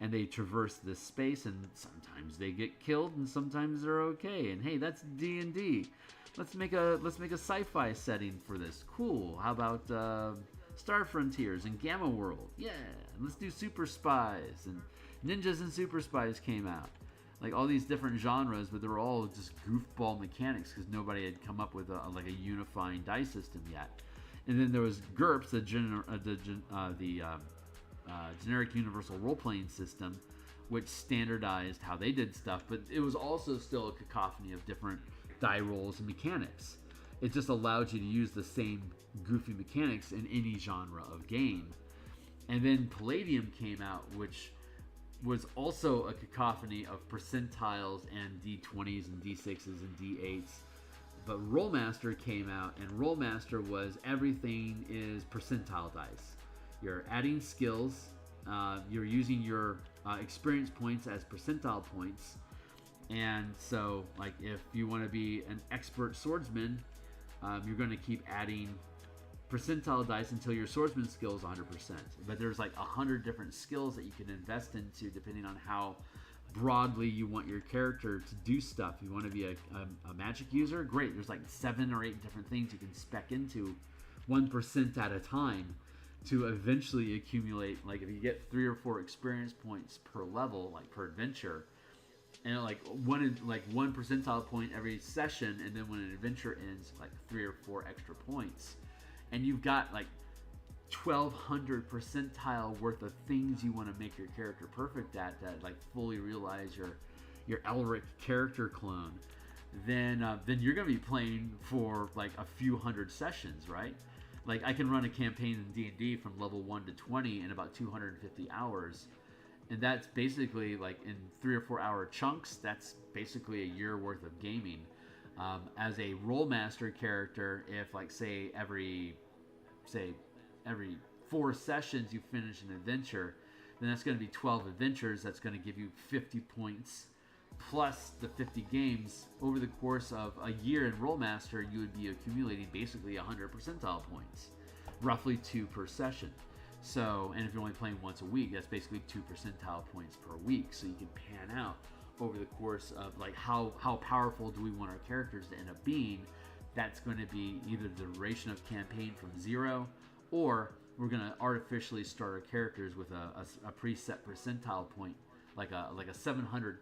A: And they traverse this space, and sometimes they get killed, and sometimes they're okay. And hey, that's D&D. Let's make a sci-fi setting for this. Cool. How about Star Frontiers and Gamma World? Yeah. Let's do super spies, and ninjas and super spies came out. Like all these different genres, but they were all just goofball mechanics because nobody had come up with a unifying dice system yet. And then there was GURPS, the generic universal role-playing system, which standardized how they did stuff, but it was also still a cacophony of different die rolls and mechanics. It just allowed you to use the same goofy mechanics in any genre of game. And then Palladium came out, which was also a cacophony of percentiles and D20s and D6s and D8s. But Rollmaster came out, and Rollmaster was everything is percentile dice. You're adding skills, you're using your experience points as percentile points, and so like if you want to be an expert swordsman, you're going to keep adding percentile dice until your swordsman skill is 100%. But there's like 100 different skills that you can invest into depending on how broadly you want your character to do stuff. You want to be a magic user? Great. There's like 7 or 8 different things you can spec into 1% at a time to eventually accumulate. Like if you get 3 or 4 experience points per level, like per adventure, and like one percentile point every session, and then when an adventure ends, like 3 or 4 extra points, and you've got like 1,200 percentile worth of things you want to make your character perfect at, that like fully realize your Elric character clone, then you're gonna be playing for like a few hundred sessions, right? Like I can run a campaign in D&D from level 1 to 20 in about 250 hours, and that's basically like in 3 or 4 hour chunks. That's basically a year worth of gaming. As a Rollmaster character, if like say every 4 sessions you finish an adventure, then that's going to be 12 adventures. That's going to give you 50 points plus the 50 games. Over the course of a year in Rollmaster, you would be accumulating basically 100 percentile points, roughly 2 per session. So, and if you're only playing once a week, that's basically 2 percentile points per week. So you can pan out over the course of like how powerful do we want our characters to end up being. That's going to be either the duration of campaign from 0, or we're going to artificially start our characters with a preset percentile point, like a 700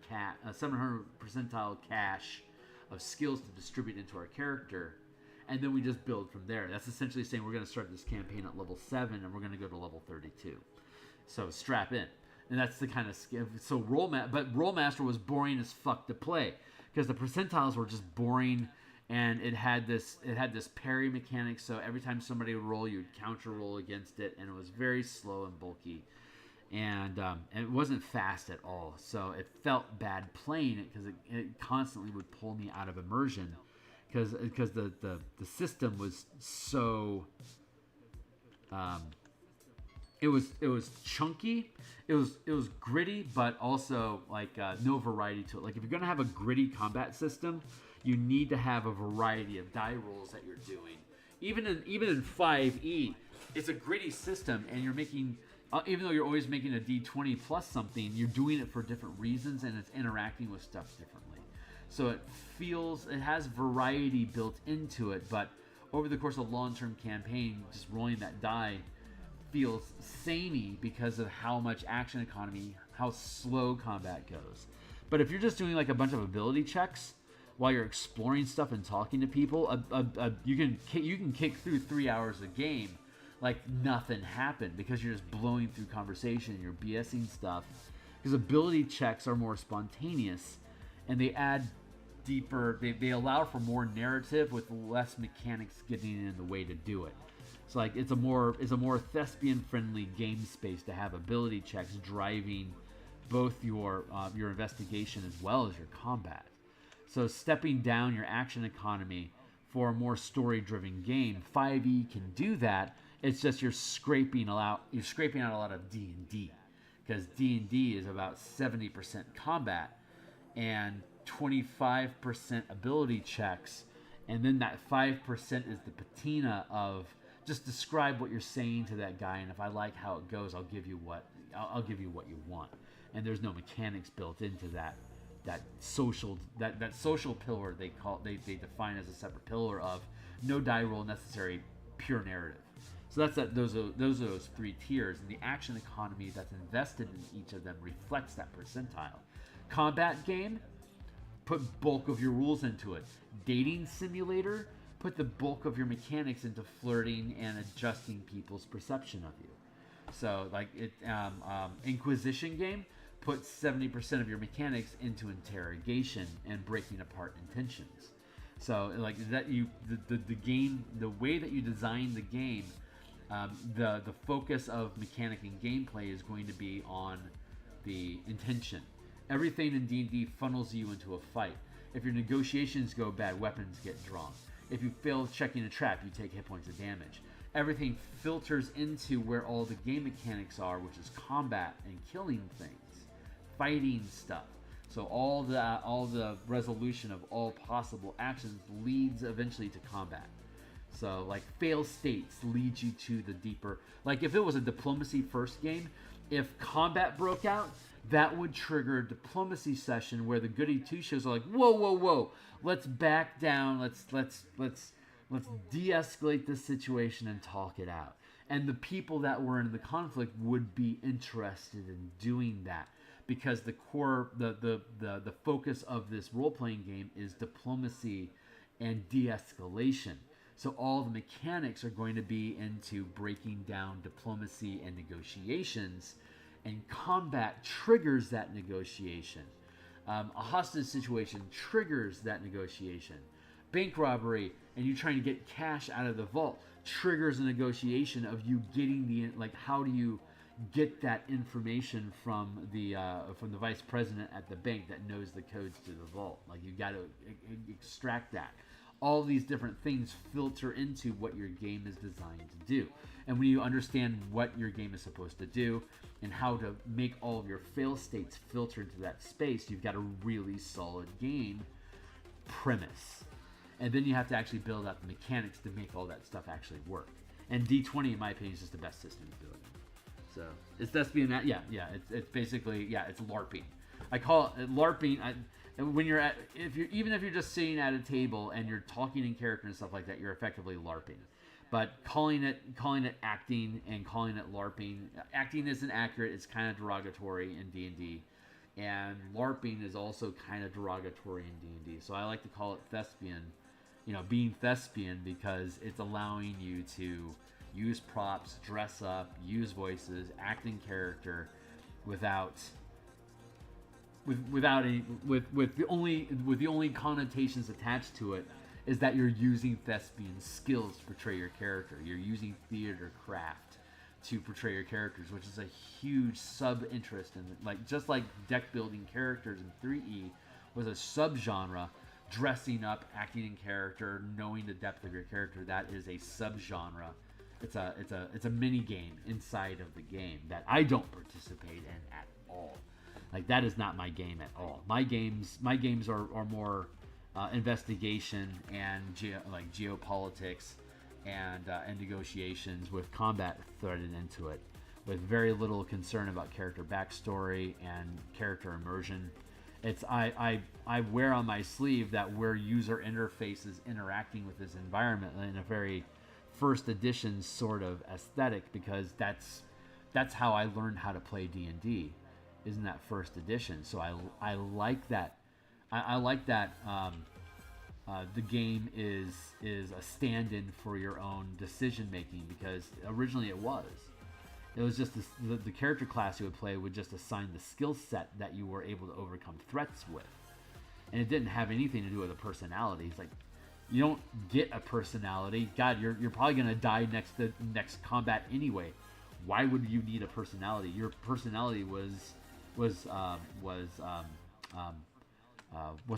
A: percentile cache of skills to distribute into our character, and then we just build from there. That's essentially saying we're going to start this campaign at level 7 and we're going to go to level 32. So strap in. And that's the kind of skill. So Rollmaster was boring as fuck to play because the percentiles were just boring. And it had this parry mechanic, so every time somebody would roll, you'd counter roll against it, and it was very slow and bulky, and it wasn't fast at all. So it felt bad playing it because it constantly would pull me out of immersion, because the system was so it was chunky, it was gritty, but also like no variety to it. Like if you're gonna have a gritty combat system, you need to have a variety of die rolls that you're doing. Even in 5e, it's a gritty system, and you're making, even though you're always making a d20 plus something, you're doing it for different reasons, and it's interacting with stuff differently. So it has variety built into it, but over the course of a long-term campaign, just rolling that die feels samey because of how much action economy, how slow combat goes. But if you're just doing like a bunch of ability checks while you're exploring stuff and talking to people, you can kick through 3 hours a game like nothing happened, because you're just blowing through conversation, you're BSing stuff. Because ability checks are more spontaneous, and they add deeper. They allow for more narrative with less mechanics getting in the way to do it. It's like it's a more thespian friendly game space to have ability checks driving both your investigation as well as your combat. So stepping down your action economy for a more story-driven game, 5e can do that. It's just you're scraping out a lot of D&D, because D&D is about 70% combat and 25% ability checks, and then that 5% is the patina of just describe what you're saying to that guy, and if I like how it goes, I'll give you what you want. And there's no mechanics built into that social pillar they define as a separate pillar of no die roll necessary, pure narrative. So those are those 3 tiers, and the action economy that's invested in each of them reflects that percentile. Combat game, put bulk of your rules into it. Dating simulator, put the bulk of your mechanics into flirting and adjusting people's perception of you. So like Inquisition game, put 70% of your mechanics into interrogation and breaking apart intentions. So like that, the game, the way that you design the game, the focus of mechanic and gameplay is going to be on the intention. Everything in D&D funnels you into a fight. If your negotiations go bad, weapons get drawn. If you fail checking a trap, you take hit points of damage. Everything filters into where all the game mechanics are, which is combat and killing things, fighting stuff. So all the resolution of all possible actions leads eventually to combat. So like fail states lead you to the deeper. Like if it was a diplomacy first game, if combat broke out, that would trigger a diplomacy session where the goody two shows are like, whoa, whoa, whoa, let's back down, let's de-escalate this situation and talk it out. And the people that were in the conflict would be interested in doing that, because the core, the focus of this role-playing game is diplomacy and de-escalation. So all the mechanics are going to be into breaking down diplomacy and negotiations, and combat triggers that negotiation. A hostage situation triggers that negotiation. Bank robbery and you trying to get cash out of the vault triggers a negotiation of you getting the, like, how do you get that information from the vice president at the bank that knows the codes to the vault. Like, you got to extract that. All these different things filter into what your game is designed to do. And when you understand what your game is supposed to do and how to make all of your fail states filter into that space, you've got a really solid game premise. And then you have to actually build out the mechanics to make all that stuff actually work. And D20, in my opinion, is just the best system to do it in. So it's thespian, it's basically, it's LARPing. I call it LARPing. When you're even if you're just sitting at a table and you're talking in character and stuff like that, you're effectively LARPing. But calling it acting and calling it LARPing, acting isn't accurate. It's kind of derogatory in D&D, and LARPing is also kind of derogatory in D&D. So I like to call it thespian. Being thespian, because it's allowing you to use props, dress up, use voices, act in character, with the only connotations attached to it is that you're using thespian skills to portray your character. You're using theater craft to portray your characters, which is a huge sub-interest in, just like deck building characters in 3E was a subgenre. Dressing up, acting in character, knowing the depth of your character, that is a subgenre. It's a mini game inside of the game that I don't participate in at all. Like, that is not my game at all. My games are more investigation and geopolitics and negotiations with combat threaded into it, with very little concern about character backstory and character immersion. It's I wear on my sleeve that where user interface is interacting with this environment in a very first edition sort of aesthetic, because that's how I learned how to play D&D, isn't that first edition. So I like that. I like that the game is a stand-in for your own decision making, because originally it was just the character class you would play would just assign the skill set that you were able to overcome threats with, and it didn't have anything to do with a personality. It's like, you don't get a personality. God, you're probably gonna die next combat anyway. Why would you need a personality? Your personality was what's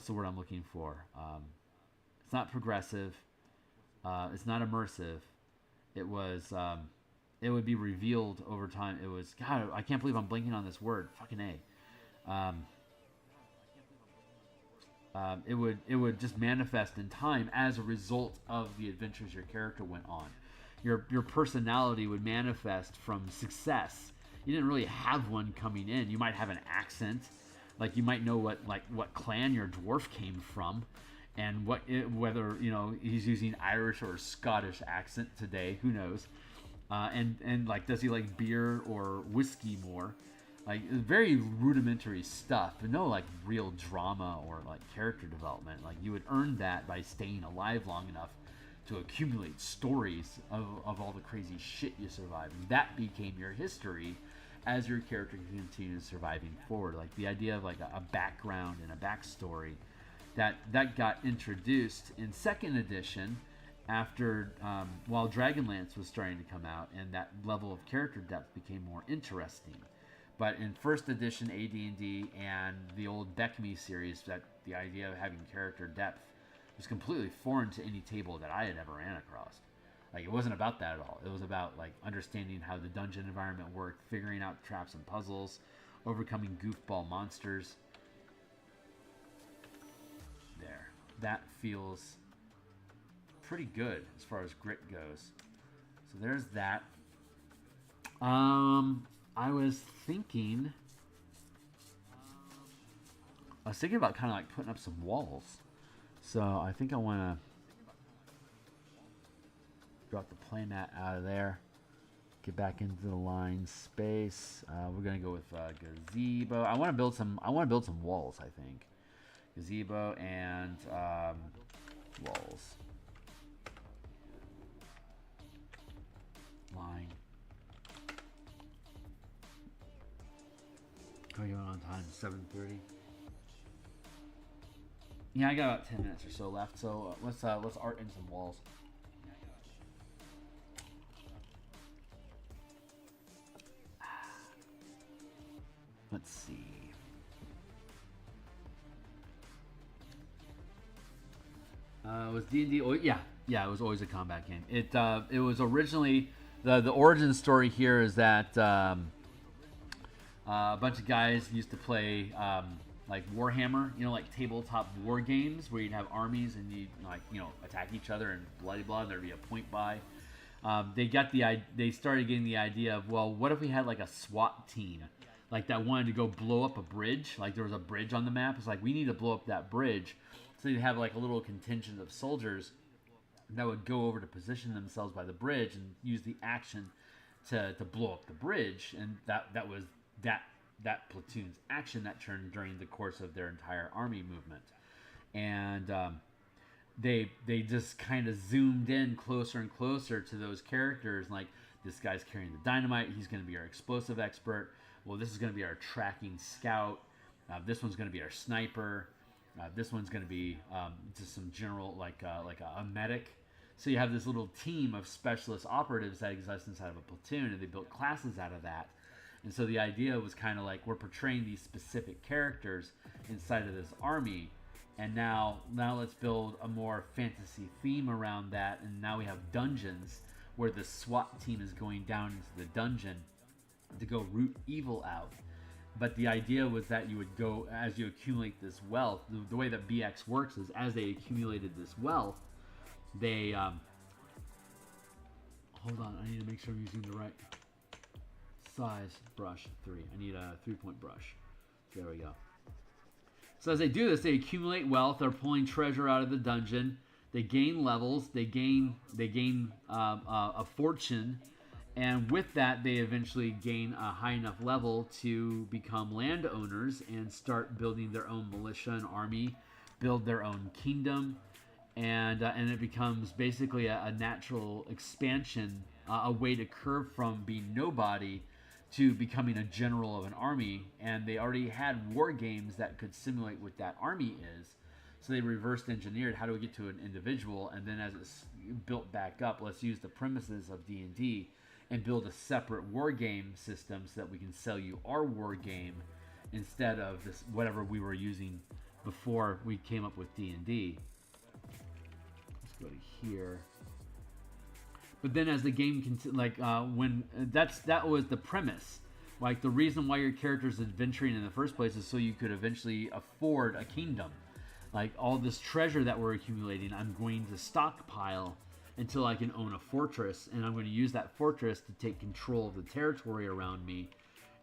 A: the word I'm looking for? It's not progressive. It's not immersive. It was. It would be revealed over time. It was, God, I can't believe I'm blanking on this word. Fucking A. It would just manifest in time as a result of the adventures your character went on. Your personality would manifest from success. You didn't really have one coming in. You might have an accent, like you might know what clan your dwarf came from, and whether he's using Irish or Scottish accent today. Who knows? And like, does he like beer or whiskey more? Like, very rudimentary stuff, but no like real drama or like character development. Like, you would earn that by staying alive long enough to accumulate stories of all the crazy shit you survived. And that became your history as your character continued surviving forward. Like, the idea of like a background and a backstory that got introduced in second edition, after while Dragonlance was starting to come out, and that level of character depth became more interesting. But in first edition AD&D and the old Beckme series, that the idea of having character depth was completely foreign to any table that I had ever ran across. Like, it wasn't about that at all. It was about like understanding how the dungeon environment worked, figuring out traps and puzzles, overcoming goofball monsters. There. That feels pretty good as far as grit goes. So there's that. I was thinking I was thinking about kind of like putting up some walls. So I think I want to drop the playmat out of there. Get back into the line space. We're gonna go with gazebo. I want to build some. I want to build some walls. I think gazebo and walls. Line. Are we going on time? 7:30. Yeah, I got about 10 minutes or so left. So let's art in some walls. Let's see. Was D&D? Oh, yeah, it was always a combat game. It was originally the origin story here is that a bunch of guys used to play like Warhammer, like tabletop war games where you'd have armies and you'd attack each other and bloody blah. There'd be a point buy. They started getting the idea of, well, what if we had like a SWAT team, like that wanted to go blow up a bridge, like there was a bridge on the map. It's like, we need to blow up that bridge. So you'd have like a little contingent of soldiers that would go over to position themselves by the bridge and use the action to blow up the bridge. And that was that platoon's action that turned during the course of their entire army movement. And they just kind of zoomed in closer and closer to those characters. Like, this guy's carrying the dynamite. He's going to be our explosive expert. Well, this is going to be our tracking scout. This one's going to be our sniper. This one's going to be just some general, like a medic. So you have this little team of specialist operatives that exist inside of a platoon, and they built classes out of that. And so the idea was kind of like, we're portraying these specific characters inside of this army, and now let's build a more fantasy theme around that. And now we have dungeons where the SWAT team is going down into the dungeon to go root evil out. But the idea was that you would go, as you accumulate this wealth, the way that BX works is, as they accumulated this wealth, they hold on, I need to make sure I'm using the right size brush. 3. I need a 3-point brush. There we go. So as they do this, they accumulate wealth. They're pulling treasure out of the dungeon. They gain levels. They gain a fortune. And with that, they eventually gain a high enough level to become landowners and start building their own militia and army, build their own kingdom, and it becomes basically a natural expansion, a way to curve from being nobody to becoming a general of an army. And they already had war games that could simulate what that army is. So they reversed engineered, how do we get to an individual? And then as it's built back up, let's use the premises of D&D and build a separate war game system so that we can sell you our war game instead of this whatever we were using before we came up with D&D. Let's go to here. But then as the game that was the premise. Like, the reason why your character's adventuring in the first place is so you could eventually afford a kingdom. Like, all this treasure that we're accumulating, I'm going to stockpile until I can own a fortress, and I'm going to use that fortress to take control of the territory around me,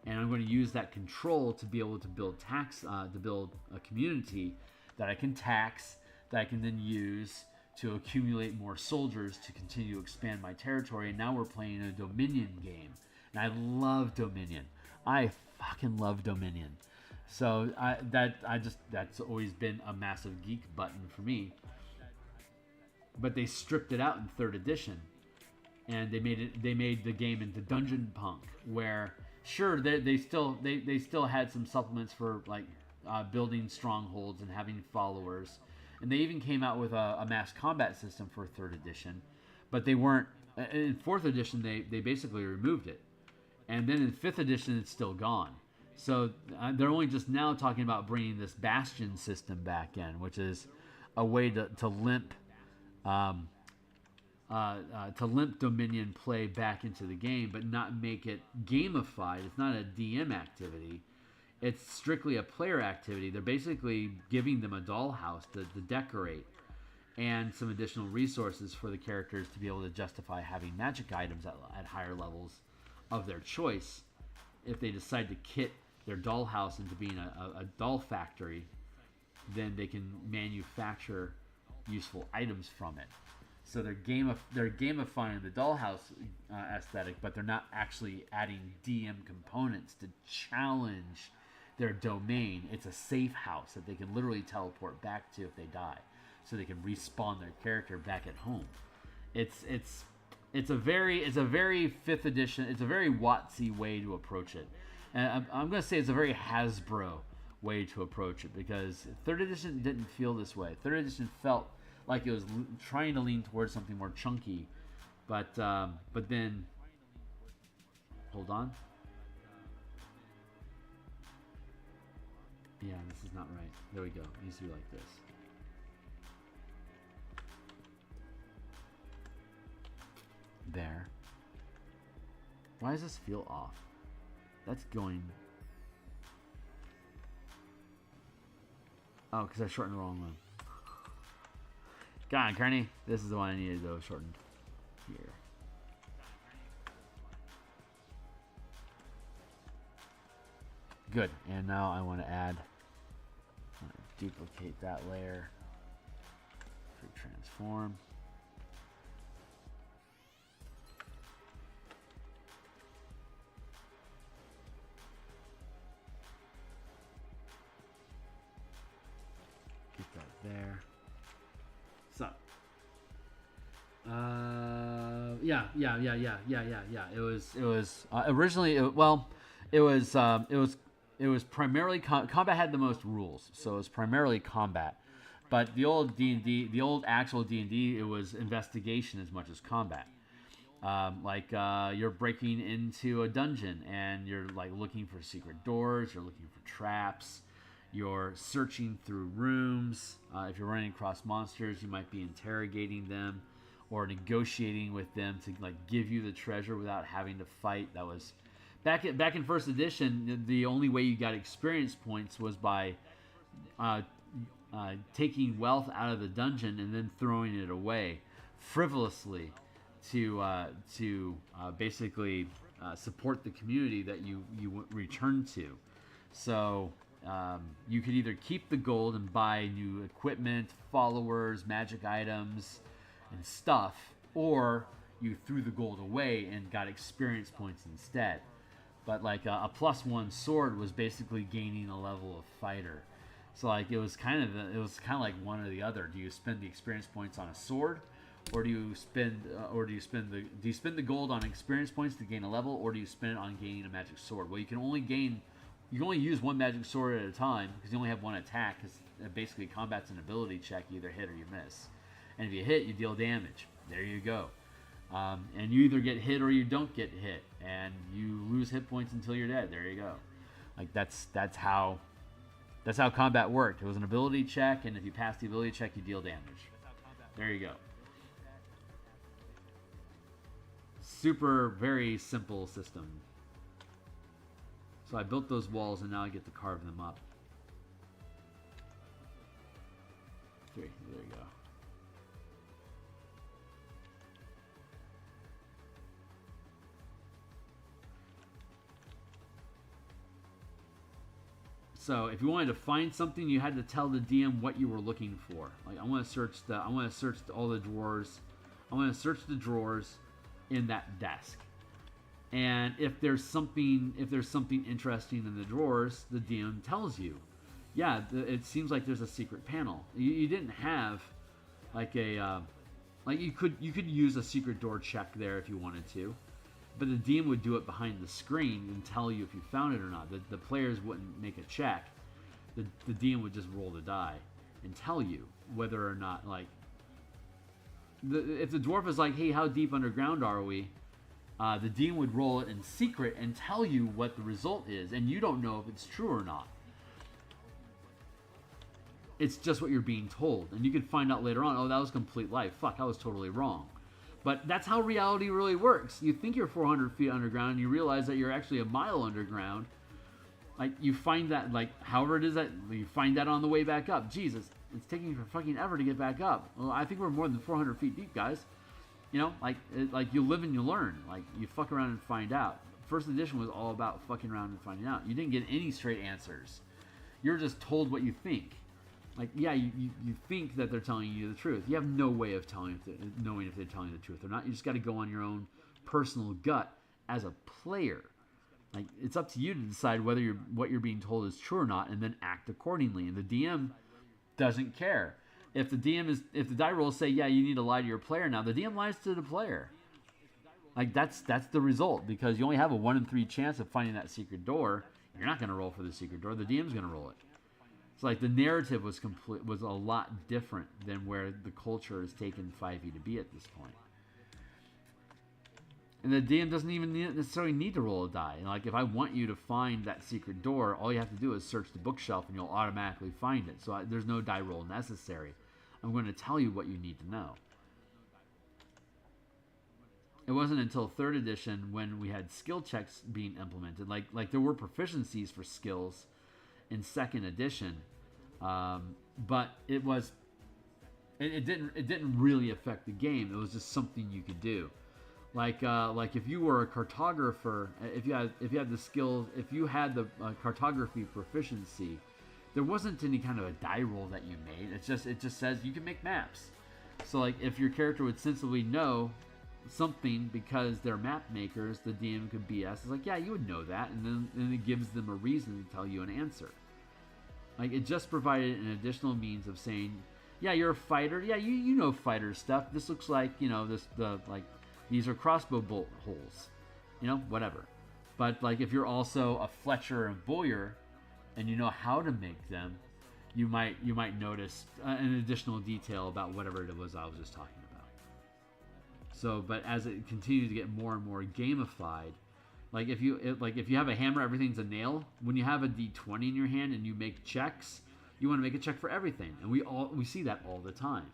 A: and I'm going to use that control to be able to build to build a community that I can tax, that I can then use to accumulate more soldiers to continue to expand my territory. And now we're playing a Dominion game, and I love Dominion. I fucking love Dominion. So that's always been a massive geek button for me. But they stripped it out in 3rd edition, and they made the game into Dungeon Punk, where sure they still had some supplements for like building strongholds and having followers, and they even came out with a mass combat system for 3rd edition, but they weren't in 4th edition. They basically removed it, and then in 5th edition it's still gone. So they're only just now talking about bringing this Bastion system back in, which is a way to limp Dominion play back into the game, but not make it gamified. It's not a DM activity. It's strictly a player activity. They're basically giving them a dollhouse to decorate, and some additional resources for the characters to be able to justify having magic items at higher levels of their choice if they decide to kit their dollhouse into being a doll factory then they can manufacture useful items from it. So they're gamifying the dollhouse aesthetic, but they're not actually adding DM components to challenge their domain. It's a safe house that they can literally teleport back to if they die, so they can respawn their character back at home. It's a very 5th edition. It's a very WotC way to approach it, and I'm going to say it's a very Hasbro way to approach it, because 3rd edition didn't feel this way. 3rd edition felt like it was trying to lean towards something more chunky, but then hold on. Yeah, this is not right. There we go. It needs to be like this. There. Why does this feel off? That's going... Oh, because I shortened the wrong one. Go on, Kearney. This is the one I needed, though, shortened. Here. Good. And now I want to add... duplicate that layer. For transform. Get that there. So, yeah. It was originally. It was primarily combat had the most rules, so it was primarily combat. But the old D&D, the old actual D&D, it was investigation as much as combat. You're breaking into a dungeon and you're like looking for secret doors, you're looking for traps. You're searching through rooms. If you're running across monsters, you might be interrogating them or negotiating with them to like give you the treasure without having to fight. That was back in 1st edition. The only way you got experience points was by taking wealth out of the dungeon and then throwing it away frivolously to basically support the community that you return to. So. You could either keep the gold and buy new equipment, followers, magic items, and stuff, or you threw the gold away and got experience points instead. But like a +1 sword was basically gaining a level of fighter. So like it was kind of like one or the other. Do you spend the experience points on a sword, or do you spend the gold on experience points to gain a level, or do you spend it on gaining a magic sword? Well, you can only use one magic sword at a time because you only have one attack, because basically combat's an ability check. You either hit or you miss. And if you hit, you deal damage. There you go. And you either get hit or you don't get hit. And you lose hit points until you're dead. There you go. Like that's how combat worked. It was an ability check, and if you pass the ability check, you deal damage. There you go. Super, very simple system. So I built those walls, and now I get to carve them up. 3. There you go. So if you wanted to find something, you had to tell the DM what you were looking for. Like I want to search all the drawers. I want to search the drawers in that desk. And if there's something interesting in the drawers, the DM tells you. Yeah, it seems like there's a secret panel. You didn't have like a you could use a secret door check there if you wanted to, but the DM would do it behind the screen and tell you if you found it or not. The players wouldn't make a check. The DM would just roll the die and tell you whether or not if the dwarf is like, hey, how deep underground are we? The DM would roll it in secret and tell you what the result is, and you don't know if it's true or not. It's just what you're being told, and you can find out later on, oh, that was complete lie. Fuck, I was totally wrong. But that's how reality really works. You think you're 400 feet underground, and you realize that you're actually a mile underground. Like, you find that, like, however it is that you find that on the way back up. Jesus, it's taking you for fucking ever to get back up. Well, I think we're more than 400 feet deep, guys. You know, like you live and you learn. Like, you fuck around and find out. 1st edition was all about fucking around and finding out. You didn't get any straight answers. You're just told what you think. Like, yeah, you think that they're telling you the truth. You have no way of knowing if they're telling you the truth or not. You just got to go on your own personal gut as a player. Like, it's up to you to decide whether what you're being told is true or not, and then act accordingly. And the DM doesn't care. If the die rolls say, yeah, you need to lie to your player now, the DM lies to the player. Like, that's the result, because you only have a 1 in 3 chance of finding that secret door. You're not going to roll for the secret door. The DM's going to roll it. It's like the narrative was a lot different than where the culture has taken 5e to be at this point. And the DM doesn't even necessarily need to roll a die. Like, if I want you to find that secret door, all you have to do is search the bookshelf and you'll automatically find it. So there's no die roll necessary. I'm going to tell you what you need to know. It wasn't until 3rd edition when we had skill checks being implemented. Like there were proficiencies for skills in 2nd edition, but it didn't really affect the game. It was just something you could do. Like if you were a cartographer, if you had the skills, if you had the cartography proficiency, there wasn't any kind of a die roll that you made. It just says you can make maps. So like if your character would sensibly know something because they're map makers, the DM could BS. It's like, yeah, you would know that, and then it gives them a reason to tell you an answer. Like, it just provided an additional means of saying, yeah, you're a fighter. Yeah, you know fighter stuff. This looks like, you know, these are crossbow bolt holes, you know, whatever. But like if you're also a Fletcher and Bowyer, and you know how to make them, you might notice an additional detail about whatever it was I was just talking about. So, but as it continues to get more and more gamified, like if you have a hammer, everything's a nail. When you have a d20 in your hand and you make checks, you want to make a check for everything, and we see that all the time,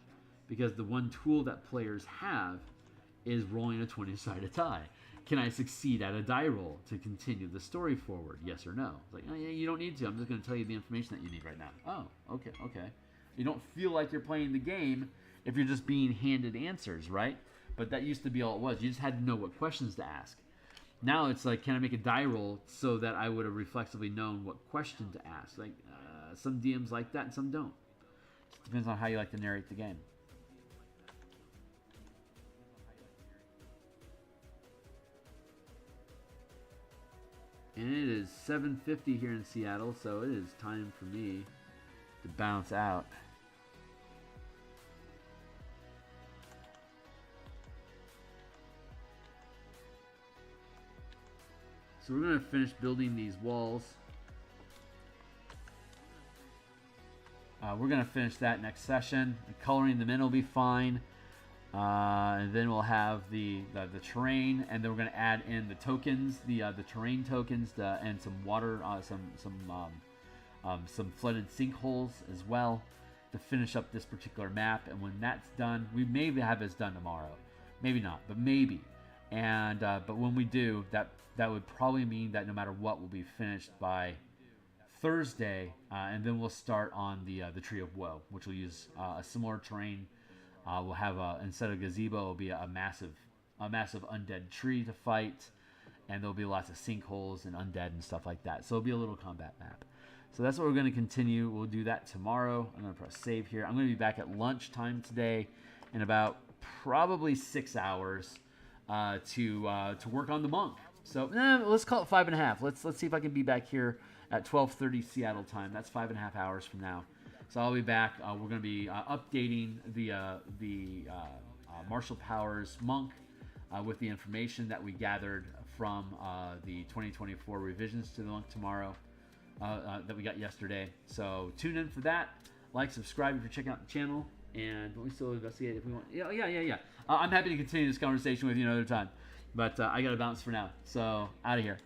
A: because the one tool that players have is rolling a 20-sided die. Can I succeed at a die roll to continue the story forward? Yes or no? It's like, oh yeah, you don't need to. I'm just going to tell you the information that you need right now. Oh, okay. You don't feel like you're playing the game if you're just being handed answers, right? But that used to be all it was. You just had to know what questions to ask. Now it's like, can I make a die roll so that I would have reflexively known what question to ask? Like, some DMs like that and some don't. It just depends on how you like to narrate the game. And it is 7:50 here in Seattle, so it is time for me to bounce out. So we're going to finish building these walls. We're going to finish that next session. The coloring them in will be fine. And then we'll have the terrain, and then we're going to add in the tokens, the terrain tokens, and some water, some flooded sinkholes as well, to finish up this particular map. And when that's done, we may have this done tomorrow, maybe not, but maybe. And but when we do, that would probably mean that no matter what, we'll be finished by Thursday, and then we'll start on the Tree of Woe, which will use a similar terrain. We'll have instead of gazebo, it'll be a massive undead tree to fight, and there'll be lots of sinkholes and undead and stuff like that. So it'll be a little combat map. So that's what we're going to continue. We'll do that tomorrow. I'm going to press save here. I'm going to be back at lunchtime today in about probably 6 hours to work on the monk. So let's call it 5.5. Let's see if I can be back here at 12:30 Seattle time. That's 5.5 hours from now. So I'll be back. We're going to be updating the Martial Powers monk with the information that we gathered from the 2024 revisions to the monk tomorrow that we got yesterday. So tune in for that. Like, subscribe if you're checking out the channel, and we still investigate if we want. Yeah. I'm happy to continue this conversation with you another time, but I got to bounce for now. So out of here.